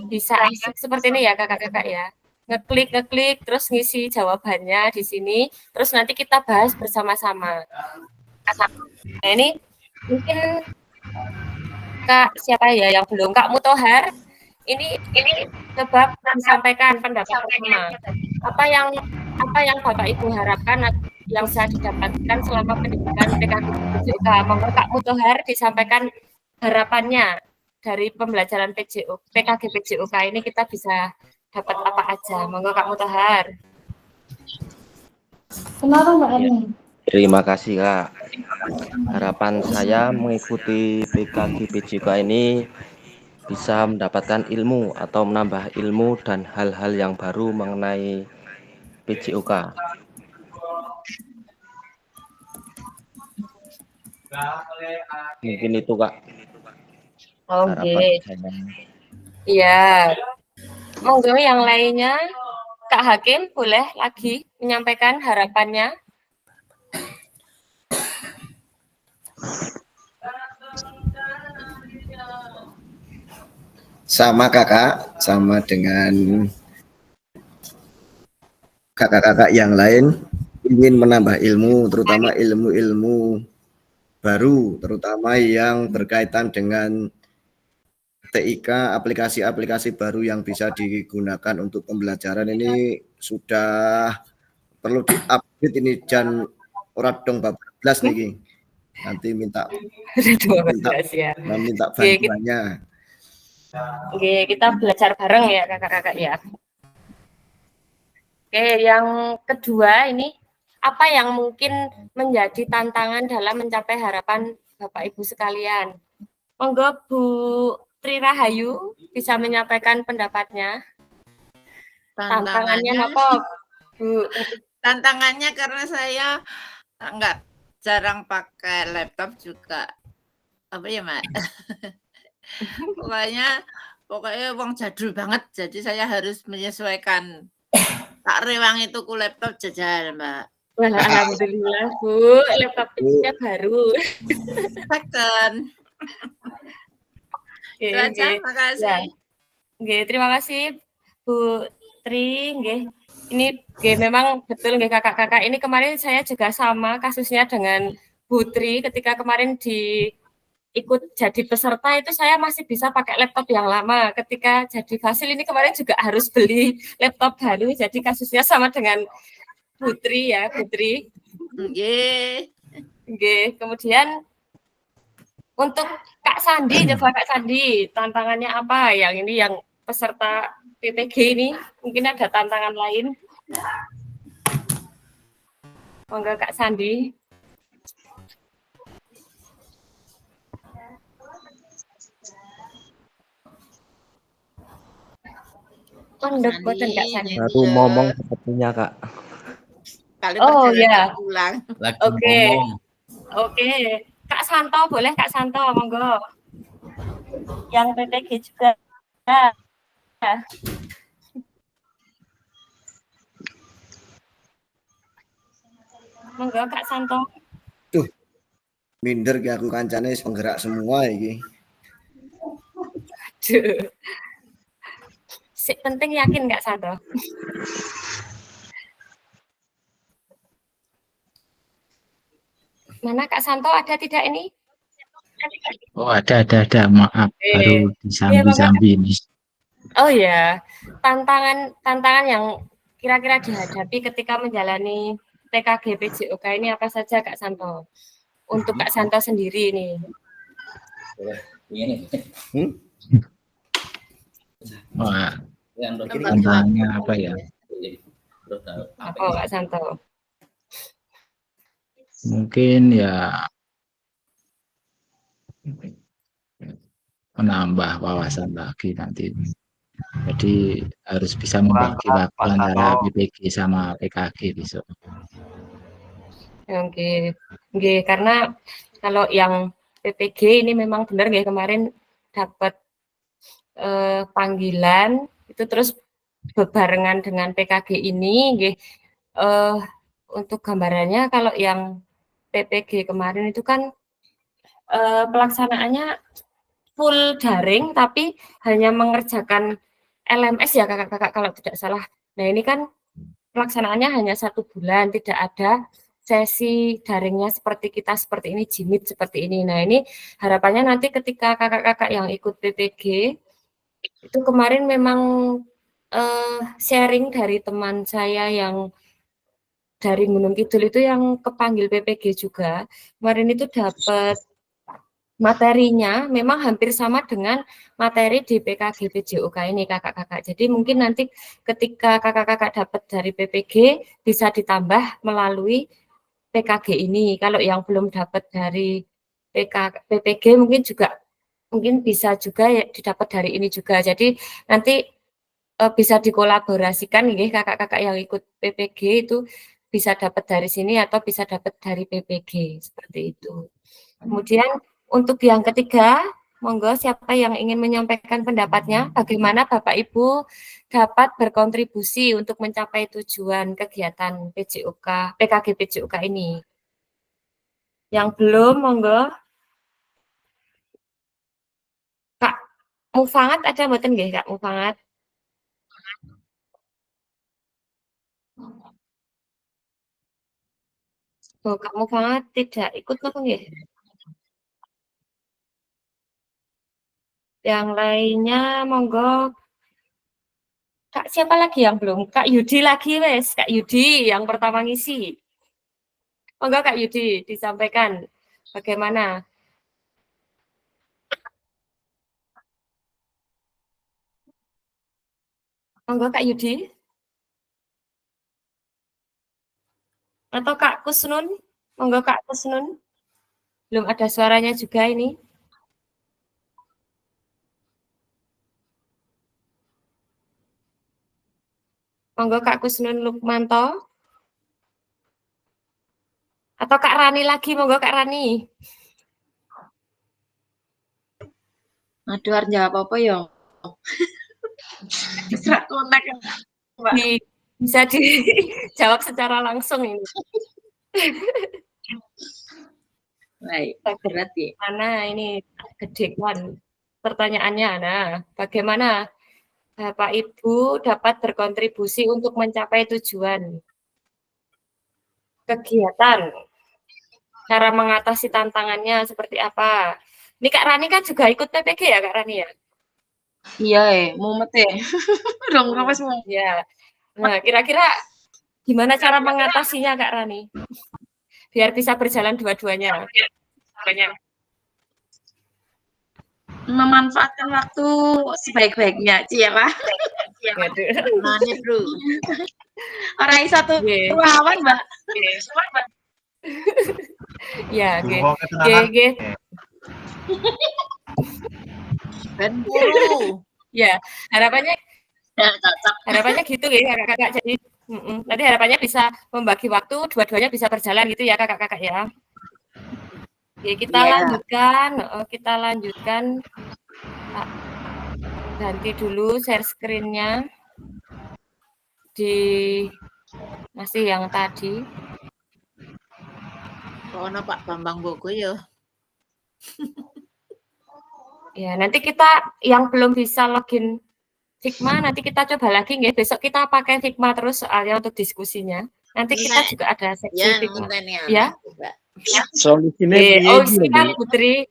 bisa asik seperti ini ya kakak-kakak ya, ngeklik terus ngisi jawabannya di sini, terus nanti kita bahas bersama-sama. Nah ini mungkin Kak siapa ya yang belum, Kak Mutohar, ini coba disampaikan pendapat pertama. Apa yang Bapak Ibu harapkan yang bisa didapatkan selama pendidikan PKG PJOK. Monggo Kak Mutohar disampaikan harapannya dari pembelajaran PKG PJOK ini kita bisa dapat apa aja. Monggo Kak Mutohar. Kenapa Mbak Ani? Terima kasih Kak. Harapan saya mengikuti PKG PJOK ini bisa mendapatkan ilmu atau menambah ilmu dan hal-hal yang baru mengenai PJOK. Mungkin itu Kak. Oke. Iya. Monggo yang lainnya, Kak Hakim boleh lagi menyampaikan harapannya. Sama kakak, sama dengan kakak-kakak yang lain, ingin menambah ilmu, terutama ilmu-ilmu baru, terutama yang berkaitan dengan TIK, aplikasi-aplikasi baru yang bisa digunakan untuk pembelajaran ini sudah perlu diupdate ini jan ora dong 14 nih. Nanti minta ya. bantuannya. Oke, kita belajar bareng ya kakak-kakak ya. Oke, yang kedua ini apa yang mungkin menjadi tantangan dalam mencapai harapan Bapak Ibu sekalian? Monggo Bu Tri Rahayu bisa menyampaikan pendapatnya. Tantangannya apa, Bu? Tantangannya karena saya enggak jarang pakai laptop juga. Apa ya, Mak? pokoknya wong jadul banget, jadi saya harus menyesuaikan. Tak rewang itu ku laptop jajal, Mbak. Wah, alhamdulillah, Bu, laptopnya baru. Second. Itu aja, makasih. Terima kasih Bu Tri, Ini memang betul kakak-kakak. Ini kemarin saya juga sama kasusnya dengan Bu Tri ketika kemarin ikut jadi peserta itu saya masih bisa pakai laptop yang lama. Ketika jadi fasil ini kemarin juga harus beli laptop baru. Jadi kasusnya sama dengan Putri ya, Putri. Kemudian untuk Kak Sandi, coba Kak Sandi, tantangannya apa? Yang ini yang peserta PPG ini mungkin ada tantangan lain. Monggo Kak Sandi. Baru ngomong sepertinya Kak. Oh ya. Oke. Kak Santo boleh Kak Santo, monggo. Yang PPG juga. Monggo Kak Santo. Tuh. Minder ki aku kancane penggerak semua iki. Penting yakin Kak Santo. Mana Kak Santo ada tidak ini? Oh ada. Maaf, baru disambi-sambi ini. Oh ya, tantangan yang kira-kira dihadapi ketika menjalani PKG PJOK ini apa saja Kak Santo? Untuk Kak Santo sendiri ini. Wah, tantangannya apa ya? Apa Kak Santo? Mungkin ya menambah wawasan lagi nanti. Jadi harus bisa membagi waktu antara PPG sama PKG besok. Oke, karena kalau yang PPG ini memang benar kemarin dapat panggilan itu terus berbarengan dengan PKG ini, untuk gambarannya kalau yang PPG kemarin itu kan pelaksanaannya full daring tapi hanya mengerjakan LMS ya kakak-kakak kalau tidak salah. Nah ini kan pelaksanaannya hanya 1 bulan, tidak ada sesi daringnya seperti kita seperti ini, Jimit seperti ini. Nah ini harapannya nanti ketika kakak-kakak yang ikut PPG itu kemarin memang sharing dari teman saya yang dari Gunung Kidul itu yang kepanggil PPG juga, kemarin itu dapat materinya memang hampir sama dengan materi di PKG PJOK ini kakak-kakak. Jadi mungkin nanti ketika kakak-kakak dapat dari PPG bisa ditambah melalui PKG ini. Kalau yang belum dapat dari PPG mungkin bisa juga ya didapat dari ini juga. Jadi nanti bisa dikolaborasikan kakak-kakak yang ikut PPG itu bisa dapat dari sini atau bisa dapat dari PPG seperti itu. Kemudian untuk yang ketiga Monggo siapa yang ingin menyampaikan pendapatnya, bagaimana Bapak Ibu dapat berkontribusi untuk mencapai tujuan kegiatan PKG PJOK ini. Yang belum, monggo. Kak Mufangat ada mboten nggih, Kak Mufangat? Oh, Kak Mufangat tidak ikut napa nggih? Yang lainnya monggo. Kak siapa lagi yang belum? Kak Yudi lagi wes, Kak Yudi yang pertama ngisi. Monggo Kak Yudi disampaikan bagaimana? Monggo Kak Yudi. Atau Kak Kusnun? Monggo Kak Kusnun. Belum ada suaranya juga ini. Monggo Kak Kusnun Lukmanto. Atau Kak Rani lagi, monggo Kak Rani. Aduh, harus jawab apa ya? Diserak konek, Mbak. Bisa dijawab secara langsung ini. Baik, berat ya. Mana ini gede kan pertanyaannya. Nah, bagaimana Bapak Ibu dapat berkontribusi untuk mencapai tujuan kegiatan? Cara mengatasi tantangannya seperti apa? Ini Kak Rani kan juga ikut PPG ya Kak Rani ya? Iya, mumet ya. Dong, ngawas mau. Ya. Nah, kira-kira gimana cara mengatasinya Kak Rani? Biar bisa berjalan dua-duanya. Memanfaatkan waktu sebaik-baiknya, Ci ya Pak. Mana bro? Orang satu ruangan Mbak. Ya, nggih. Ben guru. Ya, harapannya gitu ya kakak-kakak. Jadi nanti harapannya bisa membagi waktu, dua-duanya bisa berjalan gitu ya kakak-kakak ya. Oke, kita lanjutkan. Ganti dulu share screen-nya di masih yang tadi. Ono Pak Bambang Bogo ya. Ya, nanti kita yang belum bisa login Figma nanti kita coba lagi nggih. Besok kita pakai Figma terus soalnya untuk diskusinya. Nanti kita juga ada seksi Figma. Ya. Solusinya Kak Putri.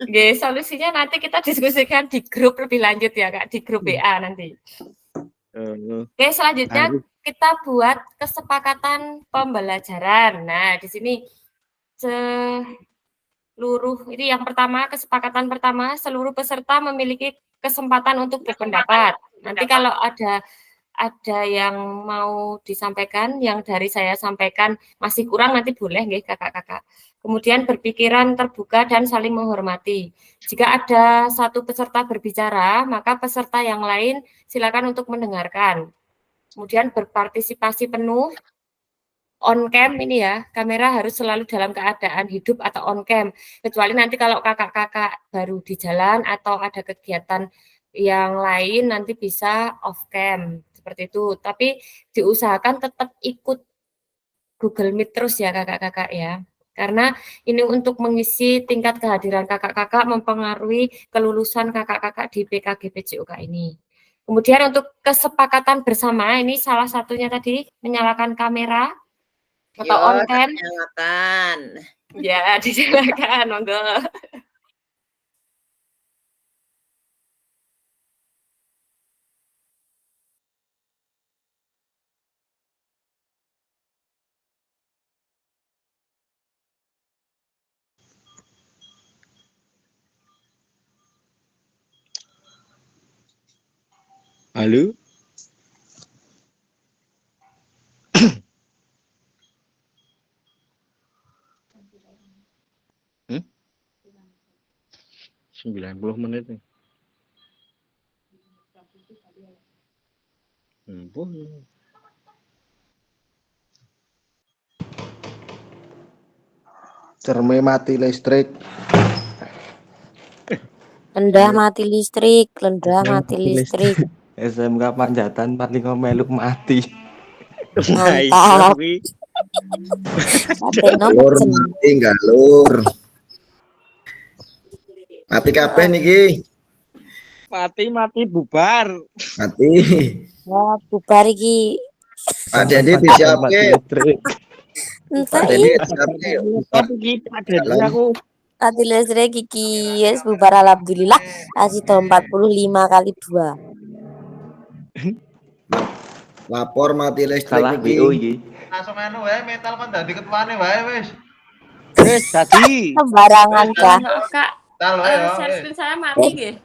Nggih, solusinya nanti kita diskusikan di grup lebih lanjut ya, Kak, di grup WA nanti. Oke, selanjutnya kita buat kesepakatan pembelajaran. Nah, di sini ini yang pertama, kesepakatan pertama, seluruh peserta memiliki kesempatan untuk berpendapat. Nanti kalau ada yang mau disampaikan, yang dari saya sampaikan masih kurang nanti boleh nggih kakak-kakak. Kemudian berpikiran terbuka dan saling menghormati. Jika ada satu peserta berbicara, maka peserta yang lain silakan untuk mendengarkan. Kemudian berpartisipasi penuh. On cam ini ya, kamera harus selalu dalam keadaan hidup atau on cam. Kecuali nanti kalau kakak-kakak baru di jalan atau ada kegiatan yang lain nanti bisa off cam seperti itu. Tapi diusahakan tetap ikut Google Meet terus ya kakak-kakak ya. Karena ini untuk mengisi tingkat kehadiran kakak-kakak mempengaruhi kelulusan kakak-kakak di PKG PJOK ini. Kemudian untuk kesepakatan bersama ini salah satunya tadi menyalakan kamera atau on cam. Nyalakan. Ya, disilakan, monggo. Halo? Hmm? 90 menit nih. Cerme mati listrik. Lendah mati listrik, lendah mati listrik. SMK Panjatan paling melu mati. Nah, iso Mantap. kuwi. Katanya Galur pecen. mati galur. Mati kabeh niki. Mati bubar. Mati. Wah, bubar iki. Pak Dendi disiapke. Entah Pak Dendi iki. disiapke. Tapi iki Pak Dendi aku Mati listrik iki yes bubar alhamdulillah. Asido 45 kali 2. Lapor mati listrik Salah iki. WO iki. Langsung anu wae metal kon dadi ketuane wae wis. wis dadi. Sembarangan kah? Kak, Tal wae yo. share screen saya mati nggih.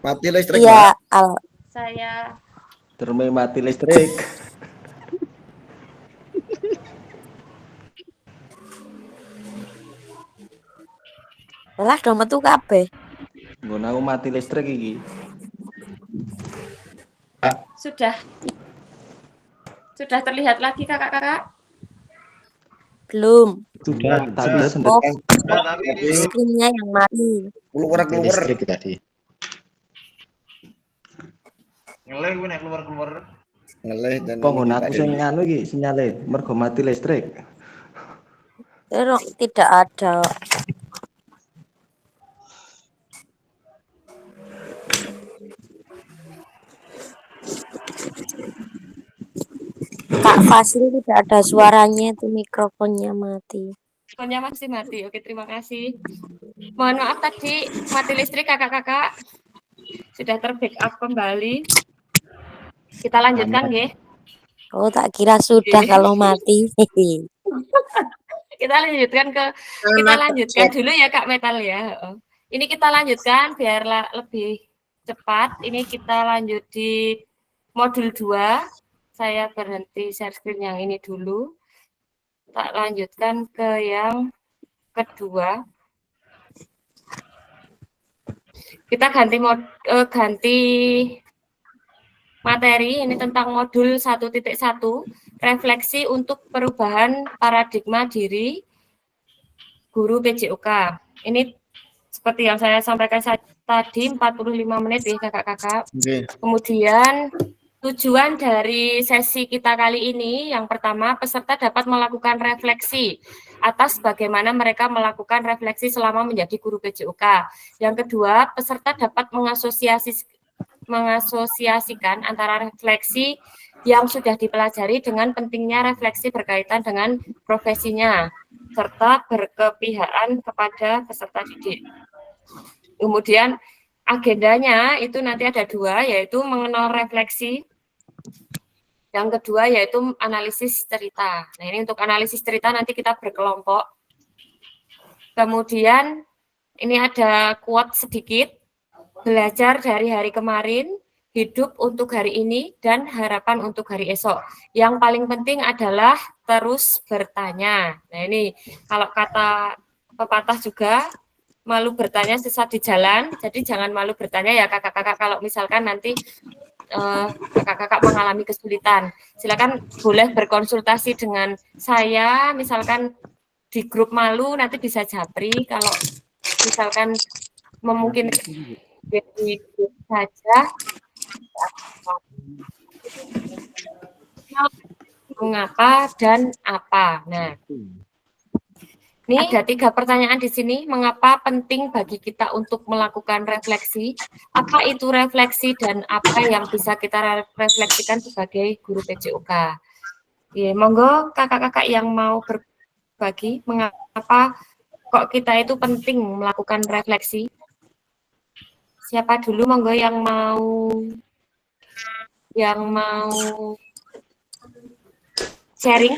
Mati listrik, Iya, Mbak. Saya Terme mati listrik. Lah do metu kabeh. Nggon aku mati listrik iki. sudah terlihat lagi kakak-kakak. Belum. Sudah, tapi Oh, Tapi screen-nya yang mati. Keluar. Listrik tadi. ngelih kuwi nek keluar-keluar. Ngelih dan Kok nggon aku sing nganu iki sinyale mergo mati listrik. Tidak ada. Kak Fasil tidak ada suaranya, itu mikrofonnya mati. Teleponnya masih mati. Oke, terima kasih. Mohon maaf tadi mati listrik kakak-kakak. Sudah terbackup kembali. Kita lanjutkan nggih. Oh, tak kira sudah kalau mati. Kita lanjutkan dulu ya Kak Metal ya. Ini kita lanjutkan biar lebih cepat. Ini kita lanjut di modul 2. Saya berhenti share screen yang ini dulu. Tak lanjutkan ke yang kedua. Kita ganti materi ini tentang modul 1.1 refleksi untuk perubahan paradigma diri guru PJOK. Ini seperti yang saya sampaikan tadi 45 menit ya kakak-kakak. Kemudian tujuan dari sesi kita kali ini yang pertama peserta dapat melakukan refleksi atas bagaimana mereka melakukan refleksi selama menjadi guru PJOK. Yang kedua, peserta dapat mengasosiasikan antara refleksi yang sudah dipelajari dengan pentingnya refleksi berkaitan dengan profesinya serta berkepihakan kepada peserta didik. Kemudian agendanya itu nanti ada 2, yaitu mengenal refleksi. Yang kedua yaitu analisis cerita. Nah, ini untuk analisis cerita nanti kita berkelompok. Kemudian ini ada quote sedikit. Belajar dari hari kemarin, hidup untuk hari ini, dan harapan untuk hari esok. Yang paling penting adalah terus bertanya. Nah, ini kalau kata pepatah juga, malu bertanya sesat di jalan. Jadi jangan malu bertanya ya kakak-kakak kalau misalkan nanti kakak-kakak mengalami kesulitan. Silakan boleh berkonsultasi dengan saya, misalkan di grup malu nanti bisa japri kalau misalkan memungkinkan saja mengapa dan apa. Nah, ini ada 3 pertanyaan di sini. Mengapa penting bagi kita untuk melakukan refleksi? Apa itu refleksi dan apa yang bisa kita refleksikan sebagai guru PJOK? Ya, monggo kakak-kakak yang mau berbagi mengapa kok kita itu penting melakukan refleksi. Siapa dulu monggo yang mau sharing?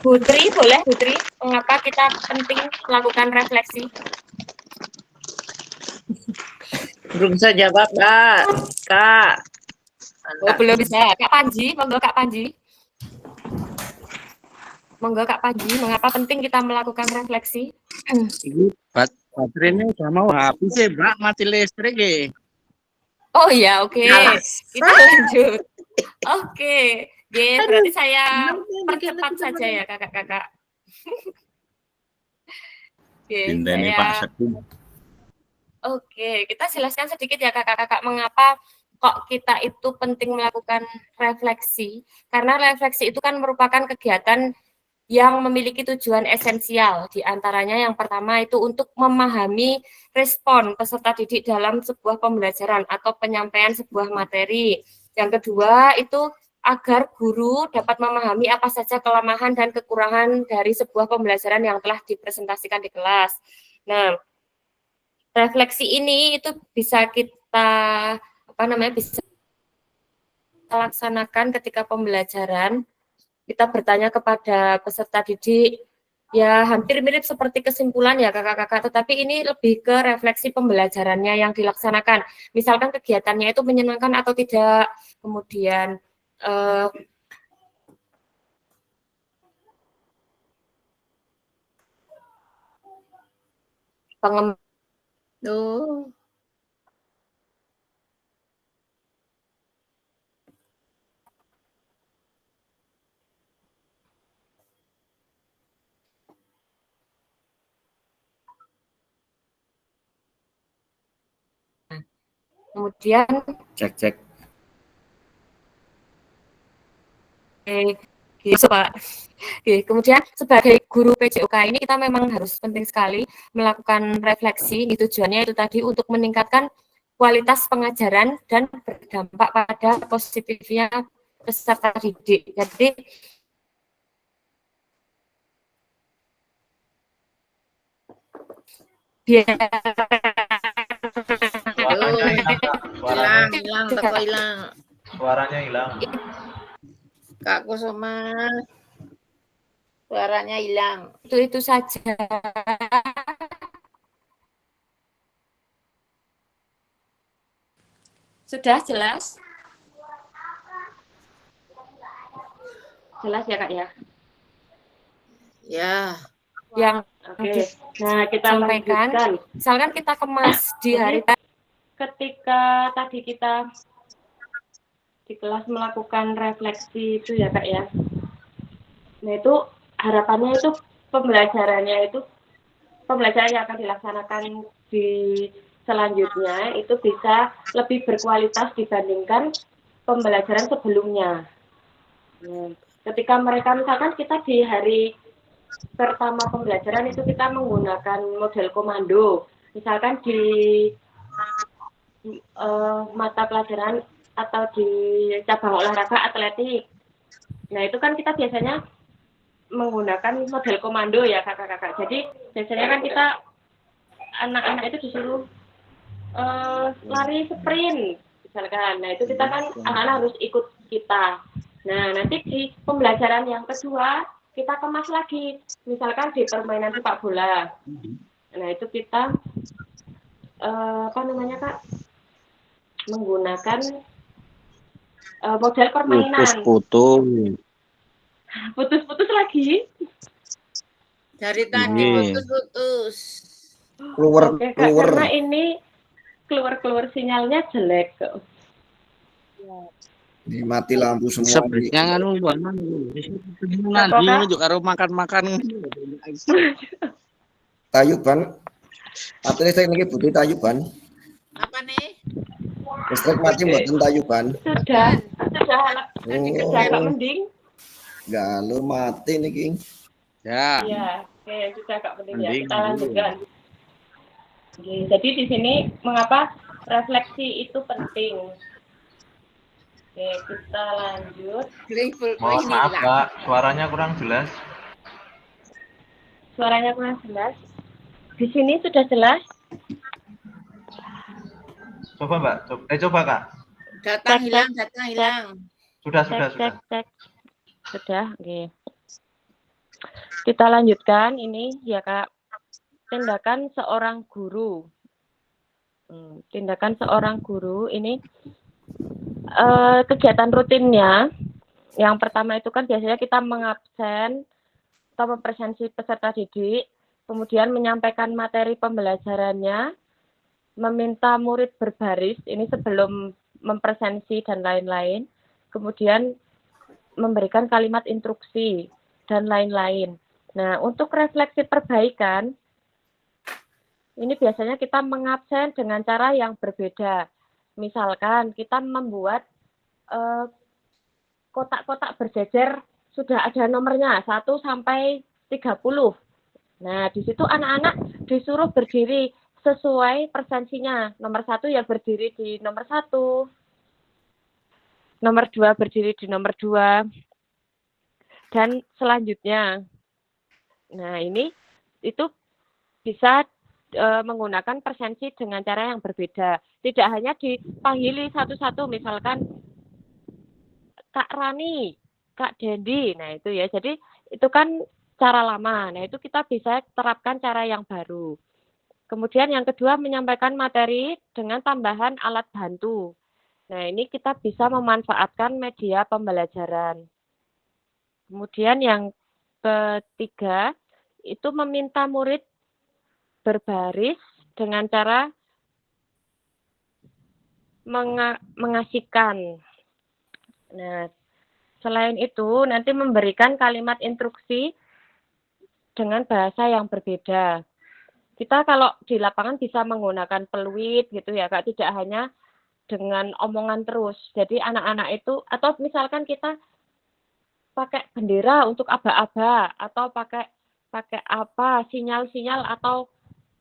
Putri, boleh Putri, mengapa kita penting melakukan refleksi? Belum bisa jawab, Kak. Oh, belum bisa. Kak Panji, monggo Kak Panji. Monggo Kak Panji, mengapa penting kita melakukan refleksi? Baterainya udah mau habis ya, Mbak, mati listrik ya. Oh iya, oke. Kita lanjut. Oke. Berarti saya percepat saja ya kakak-kakak. Binteni Pak Sekun. Oke, kita jelaskan sedikit ya kakak-kakak mengapa kok kita itu penting melakukan refleksi. Karena refleksi itu kan merupakan kegiatan yang memiliki tujuan esensial. Di antaranya yang pertama itu untuk memahami respon peserta didik dalam sebuah pembelajaran atau penyampaian sebuah materi. Yang kedua itu agar guru dapat memahami apa saja kelemahan dan kekurangan dari sebuah pembelajaran yang telah dipresentasikan di kelas. Nah, refleksi ini itu bisa kita bisa laksanakan ketika pembelajaran. Kita bertanya kepada peserta didik, ya hampir mirip seperti kesimpulan ya kakak-kakak, tetapi ini lebih ke refleksi pembelajarannya yang dilaksanakan. Misalkan kegiatannya itu menyenangkan atau tidak, kemudian kemudian Cek. Pak. Kemudian sebagai guru PJOK ini kita memang harus penting sekali melakukan refleksi. Tujuannya itu tadi untuk meningkatkan kualitas pengajaran dan berdampak pada positifnya peserta didik. Jadi hilang. Suaranya hilang. Kak Kusuma, suaranya hilang. Itu saja. Sudah jelas? Jelas ya Kak ya? Ya. Yang nah kita sampaikan, misalkan kita kemas di hari ketika tadi kita di kelas melakukan refleksi itu ya Kak ya. Nah itu harapannya itu pembelajaran yang akan dilaksanakan di selanjutnya itu bisa lebih berkualitas dibandingkan pembelajaran sebelumnya. Nah, ketika mereka misalkan kita di hari pertama pembelajaran itu kita menggunakan model komando, misalkan di mata pelajaran atau di cabang olahraga atletik. Nah itu kan kita biasanya menggunakan model komando ya kakak-kakak. Jadi biasanya kan kita anak-anak itu disuruh lari sprint misalkan. Nah itu kita kan anak-anak harus ikut kita. Nah nanti di pembelajaran yang kedua kita kemas lagi, misalkan di permainan sepak bola. Nah itu kita Kak, menggunakan model permainan. Putus lagi. Dari tadi putus-putus. Keluar. Karena ini keluar sinyalnya jelek. Mati lampu semua. Sebenarnya nganu nanti nunjuk karo makan-makan. Tayuban. Apa listrik niki butuh tayuban? Apa nih? Listrik mati mboten tayuban. Sudah agak mending. Galuh mati niki. Ya. Iya, oke, sudah agak mending ya. Kita lanjutkan. Oke, jadi di sini mengapa refleksi itu penting? Oke, kita lanjut. Mohon maaf Kak, suaranya kurang jelas. Suaranya kurang jelas. Di sini sudah jelas? Coba Mbak, coba Kak. Data hilang. Sudah. Sudah, oke. Kita lanjutkan ini ya Kak. Tindakan seorang guru. Tindakan seorang guru ini kegiatan rutinnya. Yang pertama itu kan biasanya kita mengabsen atau mempresensi peserta didik, kemudian menyampaikan materi pembelajarannya, meminta murid berbaris ini sebelum mempresensi dan lain-lain, kemudian memberikan kalimat instruksi dan lain-lain. Nah, untuk refleksi perbaikan Ini biasanya kita mengabsen dengan cara yang berbeda. Misalkan kita membuat kotak-kotak berjejer sudah ada nomornya 1 sampai 30. Nah, di situ anak-anak disuruh berdiri sesuai persensinya. Nomor 1 ya berdiri di nomor 1. Nomor 2 berdiri di nomor 2. Dan selanjutnya. Nah, itu bisa menggunakan persensi dengan cara yang berbeda. Tidak hanya dipanggili satu-satu, misalkan Kak Rani, Kak Dendi. Nah, itu ya. Jadi, itu kan cara lama. Nah, itu kita bisa terapkan cara yang baru. Kemudian yang kedua, menyampaikan materi dengan tambahan alat bantu. Nah, ini kita bisa memanfaatkan media pembelajaran. Kemudian yang ketiga, itu meminta murid berbaris dengan cara mengasihkan. Nah, selain itu nanti memberikan kalimat instruksi dengan bahasa yang berbeda. Kita kalau di lapangan bisa menggunakan peluit gitu ya Kak, tidak hanya dengan omongan terus. Jadi anak-anak itu, atau misalkan kita pakai bendera untuk aba-aba, atau pakai apa, sinyal-sinyal atau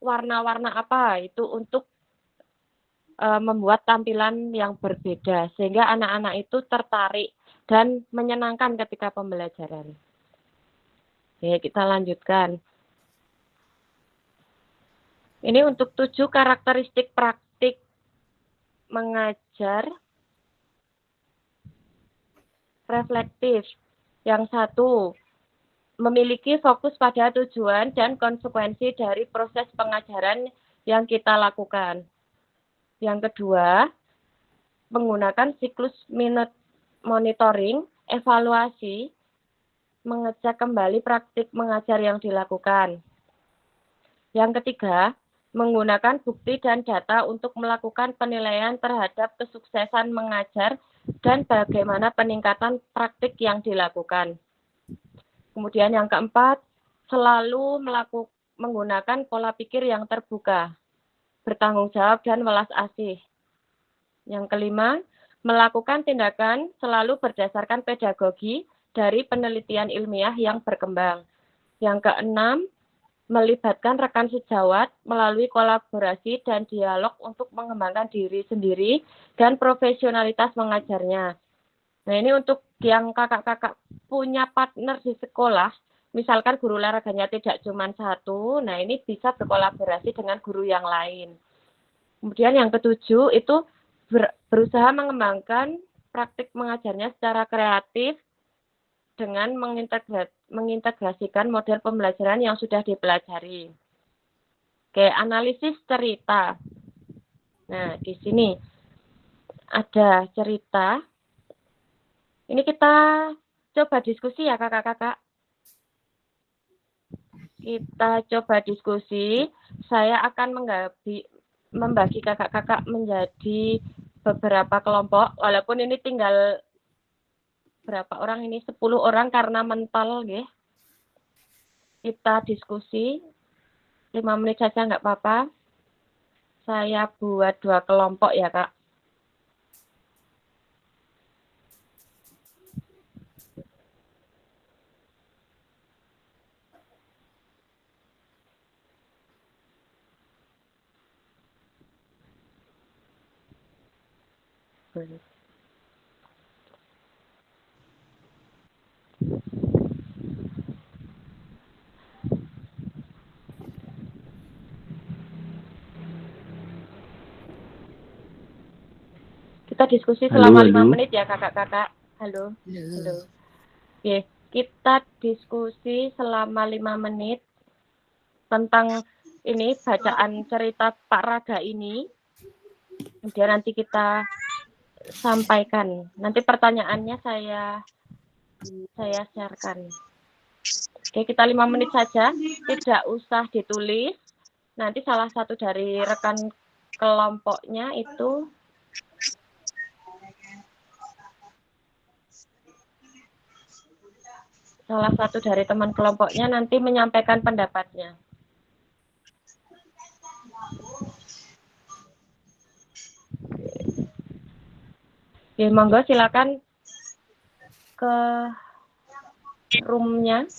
warna-warna apa, itu untuk membuat tampilan yang berbeda sehingga anak-anak itu tertarik dan menyenangkan ketika pembelajaran. Oke, kita lanjutkan. Ini untuk 7 karakteristik praktik mengajar reflektif. Yang 1, memiliki fokus pada tujuan dan konsekuensi dari proses pengajaran yang kita lakukan. Yang kedua, menggunakan siklus monitoring, evaluasi, mengecek kembali praktik mengajar yang dilakukan. Yang ketiga, menggunakan bukti dan data untuk melakukan penilaian terhadap kesuksesan mengajar dan bagaimana peningkatan praktik yang dilakukan. Kemudian yang keempat, selalu menggunakan pola pikir yang terbuka, bertanggung jawab dan welas asih. Yang kelima, melakukan tindakan selalu berdasarkan pedagogi dari penelitian ilmiah yang berkembang. Yang keenam, melibatkan rekan sejawat melalui kolaborasi dan dialog untuk mengembangkan diri sendiri dan profesionalitas mengajarnya. Nah, ini untuk yang kakak-kakak punya partner di sekolah, misalkan guru olahraganya tidak cuma 1, nah ini bisa berkolaborasi dengan guru yang lain. Kemudian yang ketujuh itu berusaha mengembangkan praktik mengajarnya secara kreatif dengan mengintegrasikan model pembelajaran yang sudah dipelajari. Oke, analisis cerita. Nah, di sini ada cerita. Ini kita coba diskusi ya kakak-kakak. Kita coba diskusi. Saya akan membagi kakak-kakak menjadi beberapa kelompok. Walaupun ini tinggal berapa orang ini? 10 orang karena mental. Ya. Kita diskusi. 5 menit saja nggak apa-apa. Saya buat 2 kelompok ya kak. Kita diskusi selama 5 menit ya kakak-kakak. Halo. Halo. Oke, kita diskusi selama 5 menit tentang ini bacaan cerita Pak Raga ini. Kemudian nanti kita sampaikan. Nanti pertanyaannya saya sharekan. Oke, kita 5 menit saja, tidak usah ditulis. Nanti salah satu dari rekan kelompoknya itu teman kelompoknya nanti menyampaikan pendapatnya. Ya, monggo silakan ke roomnya.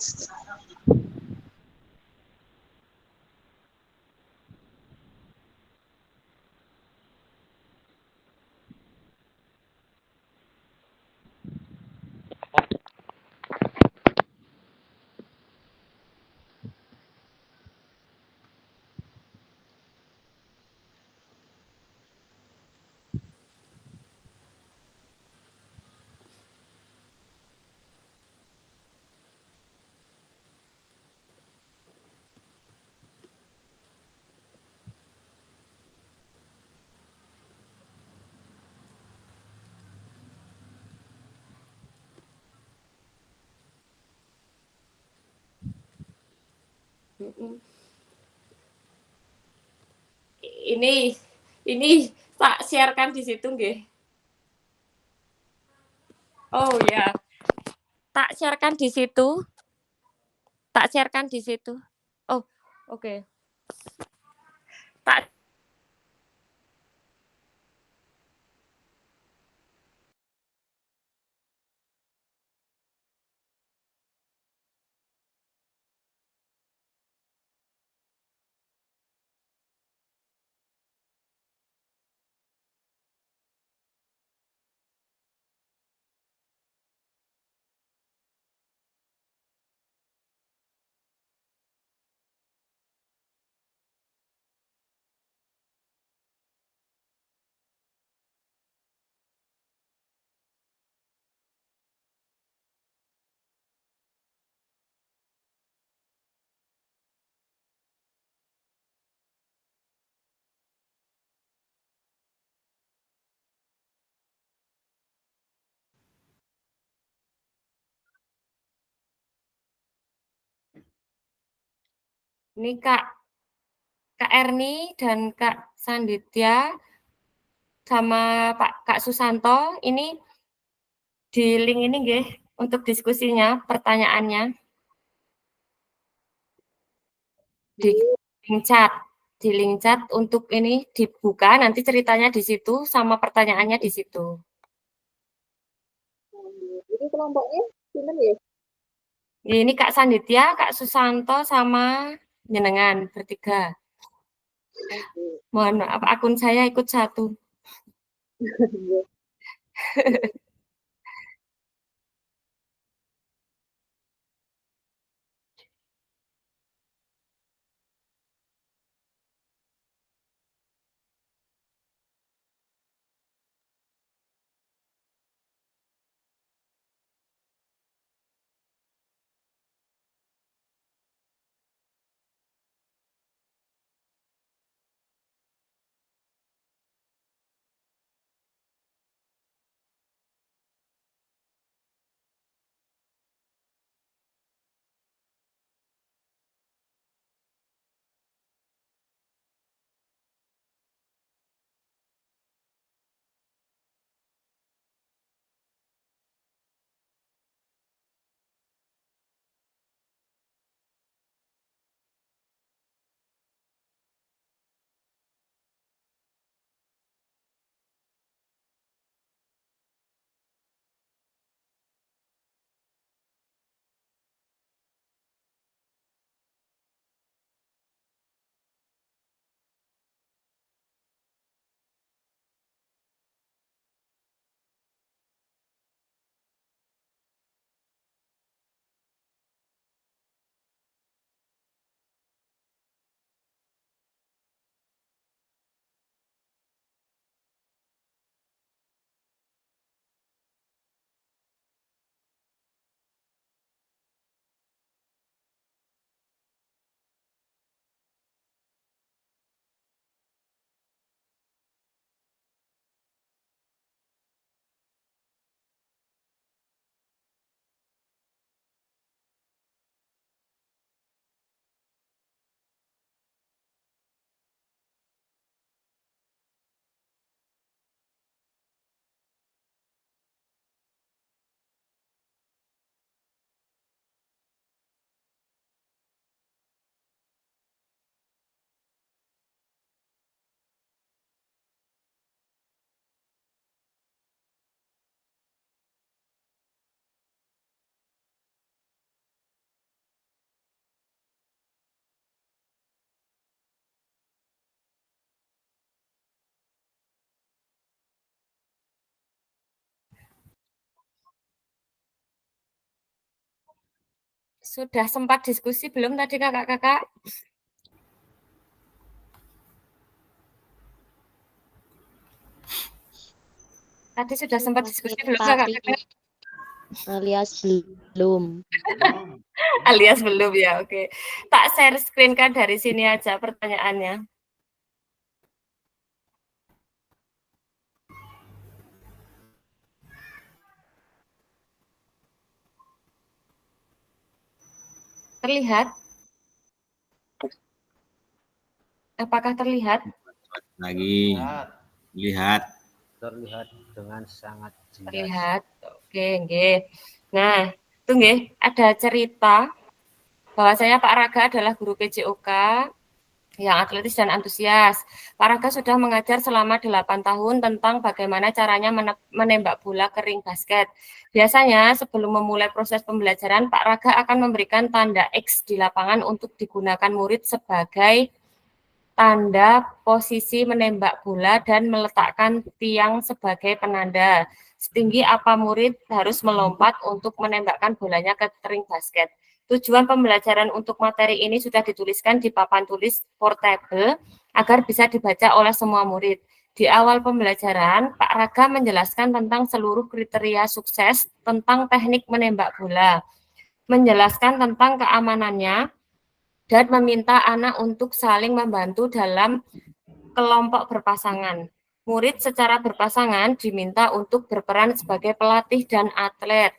Mm-mm. Ini tak sharekan di situ nggih. Oh ya, tak sharekan di situ. Tak sharekan di situ. Oh, oke. Tak ini Kak Erni dan Kak Sanditya sama Kak Susanto ini di link ini nggih untuk diskusinya, pertanyaannya di link chat. Di link chat untuk ini dibuka, nanti ceritanya di situ sama pertanyaannya di situ. Ini kelompoknya sinten ya? Ini Kak Sanditya, Kak Susanto sama jenengan bertiga. Mohon maaf, akun saya ikut satu. Sudah sempat diskusi belum tadi kakak-kakak? Tadi sudah sempat diskusi belum kakak-kakak? Alias belum. Alias belum ya, oke. Tak share screen kan dari sini aja pertanyaannya. Terlihat? Apakah terlihat? Lagi lihat. Terlihat dengan sangat jelas. Terlihat. Oke, nggih. Nah, itu nggih, ada cerita bahwasanya Pak Raga adalah guru PJOK yang atletis dan antusias. Pak Raga sudah mengajar selama 8 tahun tentang bagaimana caranya menembak bola ke ring basket. Biasanya sebelum memulai proses pembelajaran, Pak Raga akan memberikan tanda X di lapangan untuk digunakan murid sebagai tanda posisi menembak bola dan meletakkan tiang sebagai penanda. Setinggi apa murid harus melompat untuk menembakkan bolanya ke ring basket. Tujuan pembelajaran untuk materi ini sudah dituliskan di papan tulis portable agar bisa dibaca oleh semua murid. Di awal pembelajaran, Pak Raga menjelaskan tentang seluruh kriteria sukses tentang teknik menembak bola, menjelaskan tentang keamanannya, dan meminta anak untuk saling membantu dalam kelompok berpasangan. Murid secara berpasangan diminta untuk berperan sebagai pelatih dan atlet,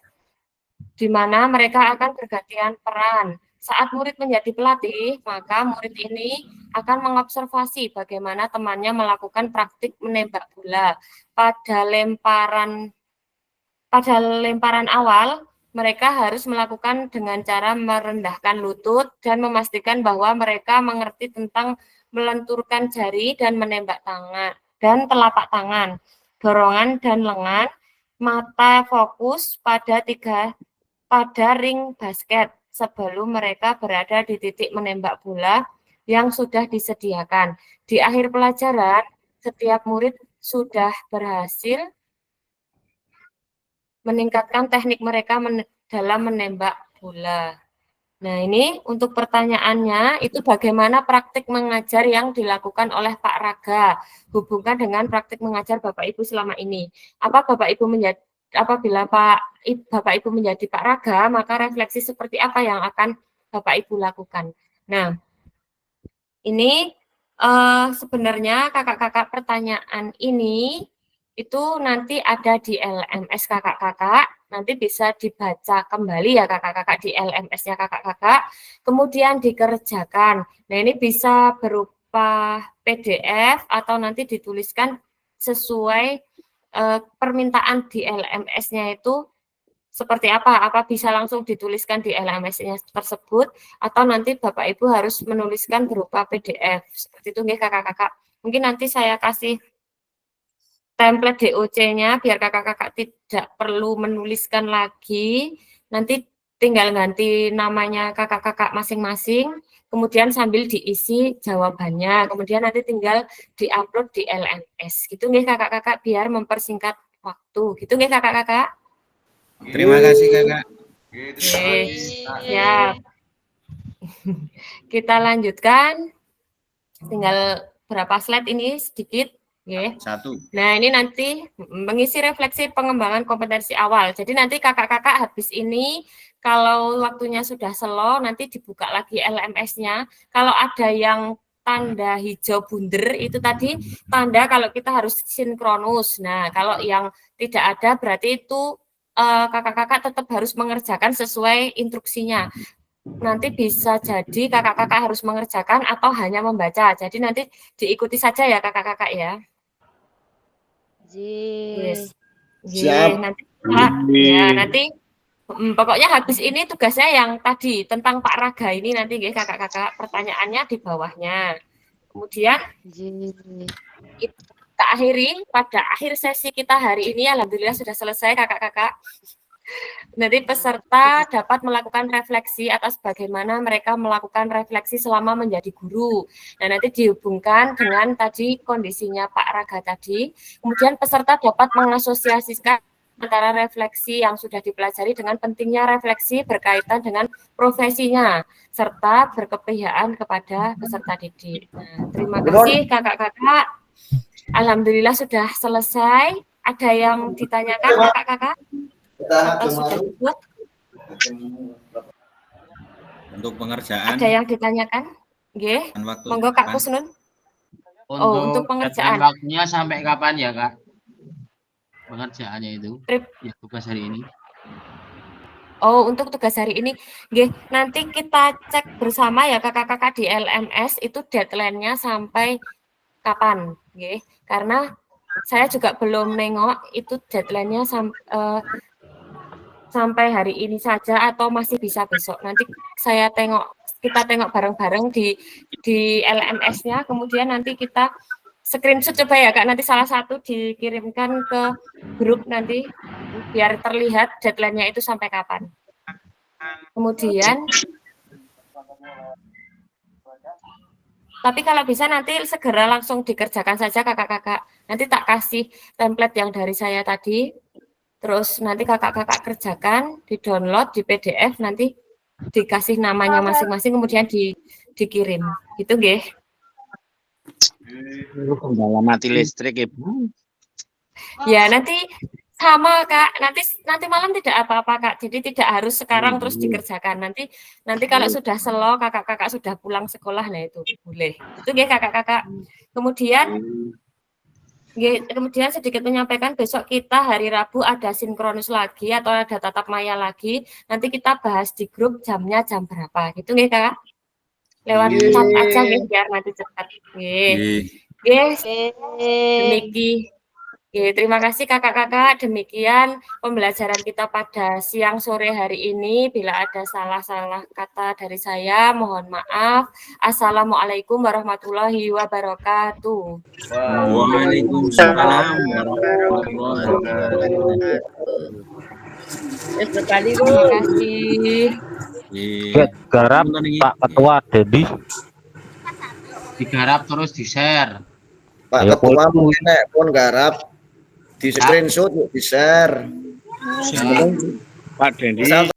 di mana mereka akan bergantian peran. Saat murid menjadi pelatih, maka murid ini akan mengobservasi bagaimana temannya melakukan praktik menembak bola. Pada lemparan awal, mereka harus melakukan dengan cara merendahkan lutut dan memastikan bahwa mereka mengerti tentang melenturkan jari dan menembak tangan dan telapak tangan, dorongan dan lengan, mata fokus pada ring basket sebelum mereka berada di titik menembak bola yang sudah disediakan. Di akhir pelajaran, setiap murid sudah berhasil meningkatkan teknik mereka dalam menembak bola. Nah, ini untuk pertanyaannya, itu bagaimana praktik mengajar yang dilakukan oleh Pak Raga, hubungkan dengan praktik mengajar Bapak Ibu selama ini. Apabila Bapak Ibu menjadi Pak Raga, maka refleksi seperti apa yang akan Bapak Ibu lakukan. Nah, ini sebenarnya kakak-kakak pertanyaan ini itu nanti ada di LMS kakak-kakak, nanti bisa dibaca kembali ya kakak-kakak di LMS-nya kakak-kakak, kemudian dikerjakan. Nah, ini bisa berupa PDF atau nanti dituliskan sesuai permintaan di LMS-nya itu seperti apa bisa langsung dituliskan di LMS-nya tersebut, atau nanti Bapak Ibu harus menuliskan berupa PDF. Seperti itu nggih kakak-kakak. Mungkin nanti saya kasih template DOC-nya biar kakak-kakak tidak perlu menuliskan lagi. Nanti tinggal ganti namanya kakak-kakak masing-masing, kemudian sambil diisi jawabannya. Kemudian nanti tinggal diupload di LMS. Gitu nggih kakak-kakak biar mempersingkat waktu. Gitu nggih kakak-kakak. Terima kasih kakak. Oke, siap. Kita lanjutkan. Tinggal berapa slide ini sedikit. Okay. 1. Nah, ini nanti mengisi refleksi pengembangan kompetensi awal. Jadi nanti kakak-kakak habis ini, kalau waktunya sudah slow, nanti dibuka lagi LMS-nya. Kalau ada yang tanda hijau bunder, itu tadi tanda kalau kita harus sinkronus. Nah, kalau yang tidak ada, berarti itu kakak-kakak tetap harus mengerjakan sesuai instruksinya. Nanti bisa jadi kakak-kakak harus mengerjakan atau hanya membaca. Jadi nanti diikuti saja ya kakak-kakak ya. Yes. Siap. Nanti pokoknya habis ini tugasnya yang tadi tentang Pak Raga ini nanti nggih kakak-kakak, pertanyaannya di bawahnya. Kemudian kita akhiri pada akhir sesi kita hari ini, alhamdulillah sudah selesai kakak-kakak. Nanti peserta dapat melakukan refleksi atas bagaimana mereka melakukan refleksi selama menjadi guru. Nah, nanti dihubungkan dengan tadi kondisinya Pak Raga tadi. Kemudian peserta dapat mengasosiasikan antara refleksi yang sudah dipelajari dengan pentingnya refleksi berkaitan dengan profesinya serta berkepihakan kepada peserta didik. Nah, terima kasih kakak-kakak. Alhamdulillah sudah selesai. Ada yang ditanyakan kakak-kakak? Atau sudah cukup? Untuk pengerjaan. Ada yang ditanyakan? Nggih. Monggo Kak Kusnun. Untuk pengerjaan. Waktunya sampai kapan ya Kak? Pengerjaannya itu. Ya, tugas hari ini. Untuk tugas hari ini, nggih, nanti kita cek bersama ya kakak-kakak di LMS itu deadline-nya sampai kapan, nggih. Karena saya juga belum nengok itu deadline-nya sampai hari ini saja atau masih bisa besok. Nanti kita tengok bareng-bareng di LMS-nya, kemudian nanti kita screenshot coba ya Kak, nanti salah satu dikirimkan ke grup nanti biar terlihat deadline-nya itu sampai kapan. Kemudian tapi kalau bisa nanti segera langsung dikerjakan saja kakak-kakak. Nanti tak kasih template yang dari saya tadi. Terus nanti kakak-kakak kerjakan, di-download di PDF, nanti dikasih namanya masing-masing kemudian dikirim. Gitu nggih. Kendala mati listrik ya Bu. Ya nanti sama Kak, nanti malam tidak apa-apa Kak. Jadi tidak harus sekarang terus dikerjakan. Nanti kalau sudah slow kakak-kakak sudah pulang sekolah, nah itu boleh. Itu nggih kakak-kakak. Kemudian sedikit menyampaikan besok kita hari Rabu ada sinkronus lagi atau ada tatap maya lagi. Nanti kita bahas di grup jamnya jam berapa. Gitu nggih Kak? Lewat chat aja nggih biar nanti cepat. Terima kasih kakak-kakak. Demikian pembelajaran kita pada siang sore hari ini. Bila ada salah-salah kata dari saya, mohon maaf. Assalamualaikum warahmatullahi wabarakatuh. Waalaikumsalam warahmatullahi wabarakatuh. Terima kasih. Garap Pak Ketua Dedi. Digarap terus di-share. Pak Ketua mungkin pun garap di screenshot, di share. Pak Dendi.